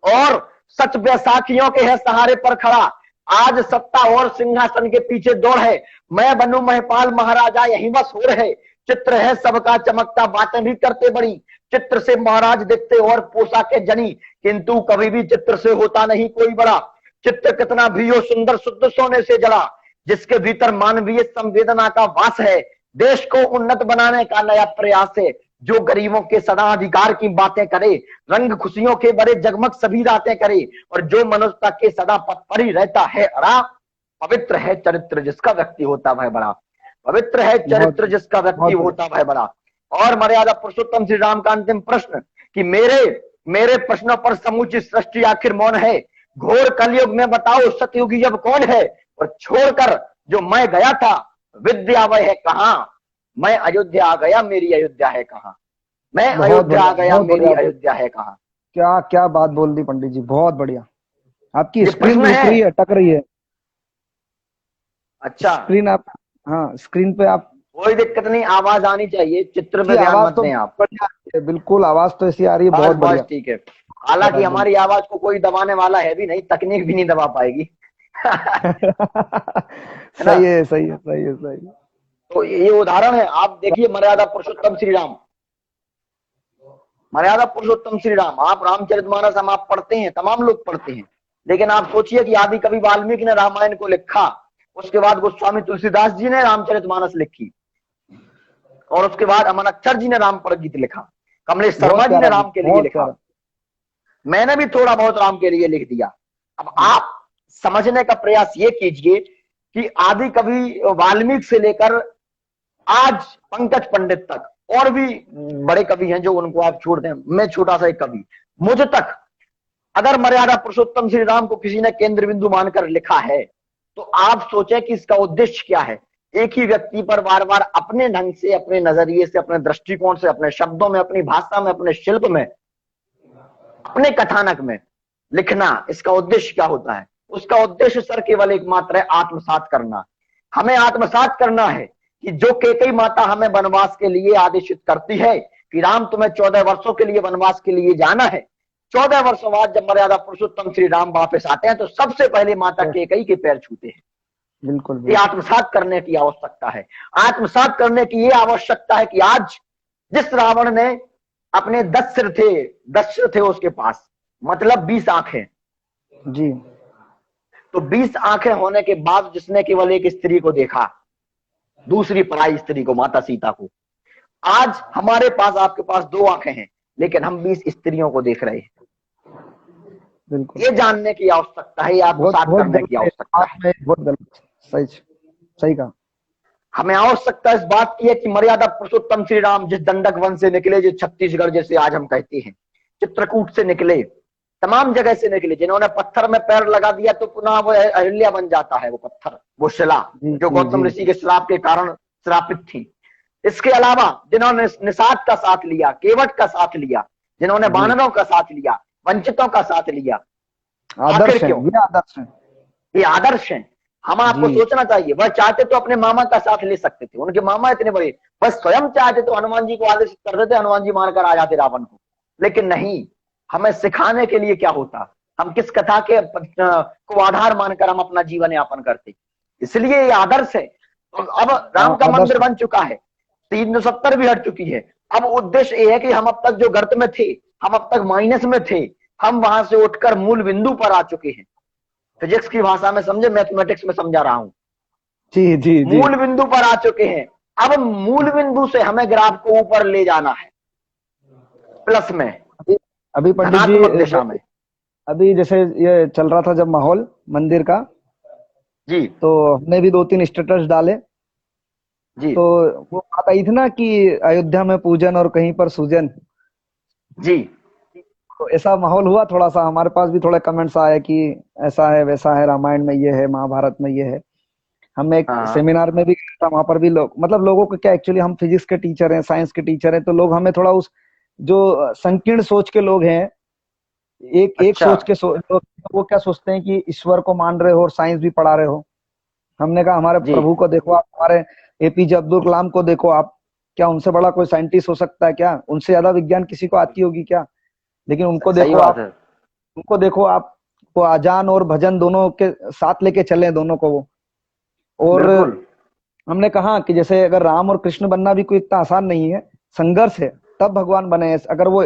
और सच बैसाखियों के है सहारे पर खड़ा। आज सत्ता और सिंहासन के पीछे दौड़ है, मैं बनूं महपाल महाराजा यही बस हो रहे। चित्र है सबका चमकता, बातें भी करते बड़ी, चित्र से महाराज दिखते और पोशाके जनी, किंतु कभी भी चित्र से होता नहीं कोई बड़ा। चित्र कितना भी हो सुंदर शुद्ध सोने से जड़ा, जिसके भीतर मानवीय संवेदना का वास है, देश को उन्नत बनाने का नया प्रयास है। जो गरीबों के सदा अधिकार की बातें करे, रंग खुशियों के बड़े जगमग सभी रातें करे, और जो मनुष्यता के सदा पथ पर ही रहता है अड़ा। पवित्र है चरित्र जिसका व्यक्ति होता वह बड़ा, पवित्र है चरित्र जिसका व्यक्ति होता वह बड़ा। और मर्यादा पुरुषोत्तम श्री राम का अंतिम प्रश्न कि मेरे प्रश्नों पर समूची सृष्टि आखिर मौन है, घोर कलयुग में बताओ सतयुगी अब कौन है, और छोड़कर जो मैं गया था विद्या वह है कहां, मैं अयोध्या आ गया मेरी अयोध्या है कहां, मैं अयोध्या आ गया मेरी अयोध्या है कहां। क्या क्या बात बोल दी पंडित जी, बहुत बढ़िया। आपकी स्क्रीन दिख रही है, टक रही है। अच्छा स्क्रीन आप, हाँ स्क्रीन पे आप, कोई दिक्कत नहीं, आवाज आनी चाहिए, चित्र में ध्यान मत दें आप। बिल्कुल आवाज तो ऐसी आ रही है, बहुत बढ़िया, ठीक है। हालांकि हमारी आवाज को कोई दबाने वाला है भी नहीं, तकनीक भी नहीं दबा पाएगी। सही है, सही है, सही है, सही है। तो ये उदाहरण है, आप देखिए मर्यादा पुरुषोत्तम श्री राम, मर्यादा पुरुषोत्तम श्री राम, आप रामचरितमानस हम आप पढ़ते हैं, तमाम लोग पढ़ते हैं, लेकिन आप सोचिए कि आदि कवि वाल्मीकि ने रामायण को लिखा, उसके बाद गोस्वामी तुलसीदास जी ने रामचरितमानस लिखी, और उसके बाद अमन अक्षर जी ने राम पर गीत लिखा, कमलेश शर्मा जी ने राम के लिए लिखा, मैंने भी थोड़ा बहुत राम के लिए लिख दिया। अब आप समझने का प्रयास ये कीजिए कि आदि कवि वाल्मीकि से लेकर आज पंकज पंडित तक, और भी बड़े कवि हैं जो उनको आप छोड़ दें, मैं छोटा सा एक कवि, मुझ तक अगर मर्यादा पुरुषोत्तम श्री राम को किसी ने केंद्र बिंदु मानकर लिखा है, तो आप सोचें कि इसका उद्देश्य क्या है। एक ही व्यक्ति पर बार बार अपने ढंग से, अपने नजरिए से, अपने दृष्टिकोण से, अपने शब्दों में, अपनी भाषा में, अपने शिल्प में, अपने कथानक में लिखना, इसका उद्देश्य क्या होता है? उसका उद्देश्य सर केवल एकमात्र है, आत्मसात करना। हमें आत्मसात करना है कि जो कैकेयी माता हमें वनवास के लिए आदेशित करती है कि राम तुम्हें 14 वर्षों के लिए वनवास के लिए जाना है, 14 वर्षों बाद जब मर्यादा पुरुषोत्तम श्री राम वापस आते हैं तो सबसे पहले माता कैकेयी के पैर छूते हैं। बिल्कुल, ये आत्मसात करने की आवश्यकता है। आत्मसात करने की ये आवश्यकता है कि आज जिस रावण ने अपने 10 सिर थे उसके पास, मतलब 20 आंखें जी, तो 20 आंखें होने के बाद जिसने केवल एक स्त्री को देखा, दूसरी पराई स्त्री को, माता सीता को, आज हमारे पास, आपके पास 2 आंखें हैं, लेकिन हम 20 स्त्रियों को देख रहे हैं। बिल्कुल, ये जानने की आवश्यकता है, आत्मसात करने की आवश्यकता है। बहुत गलत, सही कहा। हमें आवश्यकता इस बात की है कि मर्यादा पुरुषोत्तम श्री राम जिस दंडक वन से निकले, जो छत्तीसगढ़ जैसे आज हम कहते हैं, चित्रकूट से निकले, तमाम जगह से निकले, जिन्होंने पत्थर में पैर लगा दिया तो पुनः वो अहिल्या बन जाता है, वो पत्थर, वो शिला जो गौतम ऋषि के श्राप के कारण श्रापित थी। इसके अलावा जिन्होंने निषाद का साथ लिया, केवट का साथ लिया, जिन्होंने वानरों का साथ लिया, वंचितों का साथ लिया, आदर्श है, ये आदर्श है। हम आपको सोचना चाहिए, वह चाहते तो अपने मामा का साथ ले सकते थे, उनके मामा इतने बड़े, बस स्वयं चाहते तो हनुमान जी को आदेशित कर देते, हनुमान जी मारकर आ जाते रावण को, लेकिन नहीं, हमें सिखाने के लिए क्या होता, हम किस कथा के को आधार मानकर हम अपना जीवन यापन करते, इसलिए ये आदर्श है। तो अब राम का मंदिर बन चुका है, 370 भी हट चुकी है। अब उद्देश्य ये है कि हम अब तक जो गर्त में थे, हम अब तक माइनस में थे, हम वहां से उठकर मूल बिंदु पर आ चुके हैं। फिजिक्स की भाषा में समझे, मैथमेटिक्स में समझा रहा हूं। जी जी जी। मूल बिंदु पर आ चुके हैं। अब मूल बिंदु से हमें ग्राफ को ऊपर ले जाना है, प्लस में, अभी अभी पंडित जी धनात्मक दिशा में। अभी जैसे ये चल रहा था जब माहौल मंदिर का, जी तो हमने भी 2-3 स्टेटस डाले। जी तो वो बात आई थी ना कि अयोध्या में पूजन और कहीं पर सूजन। जी। तो ऐसा माहौल हुआ, थोड़ा सा हमारे पास भी थोड़े कमेंट्स आए कि ऐसा है वैसा है, रामायण में ये है, महाभारत में ये है। हम एक हाँ सेमिनार में भी गए था, वहां पर भी लोग, मतलब लोगों को क्या, एक्चुअली हम फिजिक्स के टीचर हैं, साइंस के टीचर हैं, तो लोग हमें थोड़ा उस जो संकीर्ण सोच के लोग हैं, एक एक अच्छा। सोच के वो क्या सोचते हैं कि ईश्वर को मान रहे हो और साइंस भी पढ़ा रहे हो। हमने कहा हमारे जी प्रभु को देखो आप, हमारे एपीजे अब्दुल कलाम को देखो आप, क्या उनसे बड़ा कोई साइंटिस्ट हो सकता है क्या? उनसे ज्यादा विज्ञान किसी को आती होगी क्या? लेकिन उनको सही देखो बात आप, है। उनको देखो आप, वो अजान और भजन दोनों के साथ लेके चले दोनों को वो। और बिल्कुल हमने कहा कि जैसे अगर राम और कृष्ण बनना भी कोई इतना आसान नहीं है, संघर्ष है, तब भगवान बने हैं। अगर वो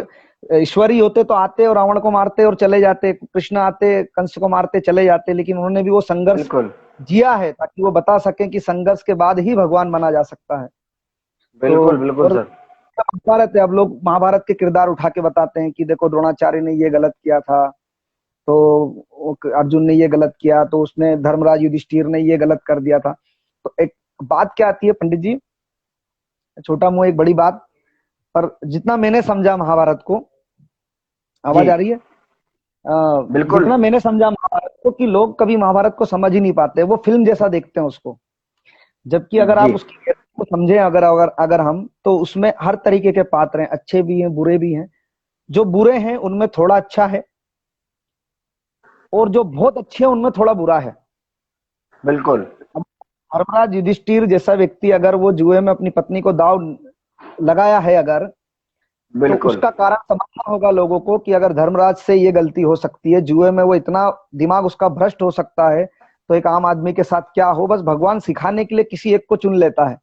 ईश्वरी होते तो आते और रावण को मारते और चले जाते, कृष्ण आते कंस को मारते चले जाते, लेकिन उन्होंने भी वो संघर्ष बिल्कुल जिया है ताकि वो बता सकें कि संघर्ष के बाद ही भगवान बना जा सकता है। तो बिल्कुल बिल्कुल और सर। महाभारत है, अब लोग महाभारत के किरदार उठा के बताते हैं कि देखो द्रोणाचार्य ने ये गलत किया था, तो अर्जुन ने ये गलत किया, तो उसने धर्मराज युधिष्ठिर ने ये गलत कर दिया था। तो एक बात क्या आती है पंडित जी, छोटा मुंह एक बड़ी बात, पर जितना मैंने समझा महाभारत को, जी आवाज आ रही है? बिल्कुल जितना मैंने समझा महाभारत को, कि लोग कभी महाभारत को समझ ही नहीं पाते, वो फिल्म जैसा देखते हैं उसको। जबकि अगर जी। आप उसकी गहराई को समझें, अगर अगर अगर हम, तो उसमें हर तरीके के पात्र हैं, अच्छे भी हैं बुरे भी हैं। जो बुरे हैं उनमें थोड़ा अच्छा है, और जो बहुत अच्छे हैं उनमें थोड़ा बुरा है। बिल्कुल अब धर्मराज युधिष्ठिर जैसा व्यक्ति अगर वो जुए में अपनी पत्नी को दाव लगाया है अगर, तो बिल्कुल उसका कारण समझना होगा लोगों को कि अगर धर्मराज से ये गलती हो सकती है, जुए में वो इतना दिमाग उसका भ्रष्ट हो सकता है, तो एक आम आदमी के साथ क्या हो? बस भगवान सिखाने के लिए किसी एक को चुन लेता है,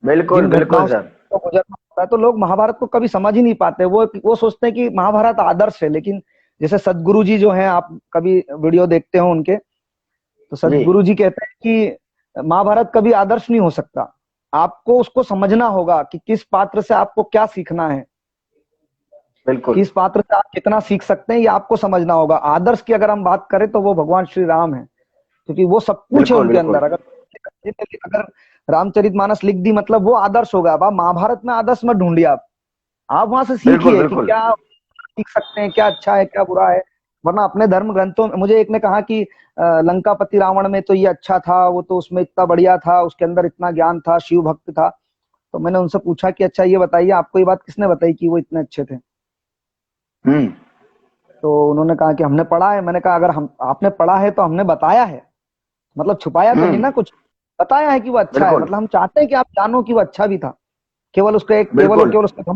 बिल्कुल जिन बिल्कुल घटनाओं से सर। तो गुजरना होता है। तो लोग महाभारत को कभी समझ ही नहीं पाते, वो सोचते हैं कि महाभारत आदर्श है। लेकिन जैसे सदगुरु जी जो हैं, आप कभी वीडियो देखते हो उनके, तो जी सदगुरु जी कहते हैं कि महाभारत कभी आदर्श नहीं हो सकता, आपको उसको समझना होगा कि किस पात्र से आपको क्या सीखना है, बिल्कुल किस पात्र से आप कितना सीख सकते हैं, ये आपको समझना होगा। आदर्श की अगर हम बात करें तो वो भगवान श्री राम है, क्योंकि वो सब कुछ है बिल्कुल उनके बिल्कुल अंदर। अगर रामचरितमानस लिख दी मतलब वो आदर्श होगा। अब आप महाभारत में आदर्श मत ढूंढिए, आप वहां से बिल्कुल सीखिए कि बिल्कुल क्या सीख सकते हैं, क्या अच्छा है क्या बुरा है। वरना अपने धर्म ग्रंथों में, मुझे एक ने कहा कि लंकापति रावण में तो ये अच्छा था, वो तो उसमें इतना बढ़िया था, उसके अंदर इतना ज्ञान था, शिव भक्त था। तो मैंने उनसे पूछा कि अच्छा ये बताइए, आपको ये बात किसने बताई कि वो इतने अच्छे थे? हम्म। तो उन्होंने कहा कि हमने पढ़ा है। मैंने कहा अगर हम आपने पढ़ा है तो हमने बताया है, मतलब छुपाया तो नहीं हम्म। ना कुछ, बताया है कि वो अच्छा है। बिल्कुल मतलब हम चाहते हैं कि आप जानो कि वो अच्छा भी था, केवल उसका एक केवल और बिल्कुल केवल उसका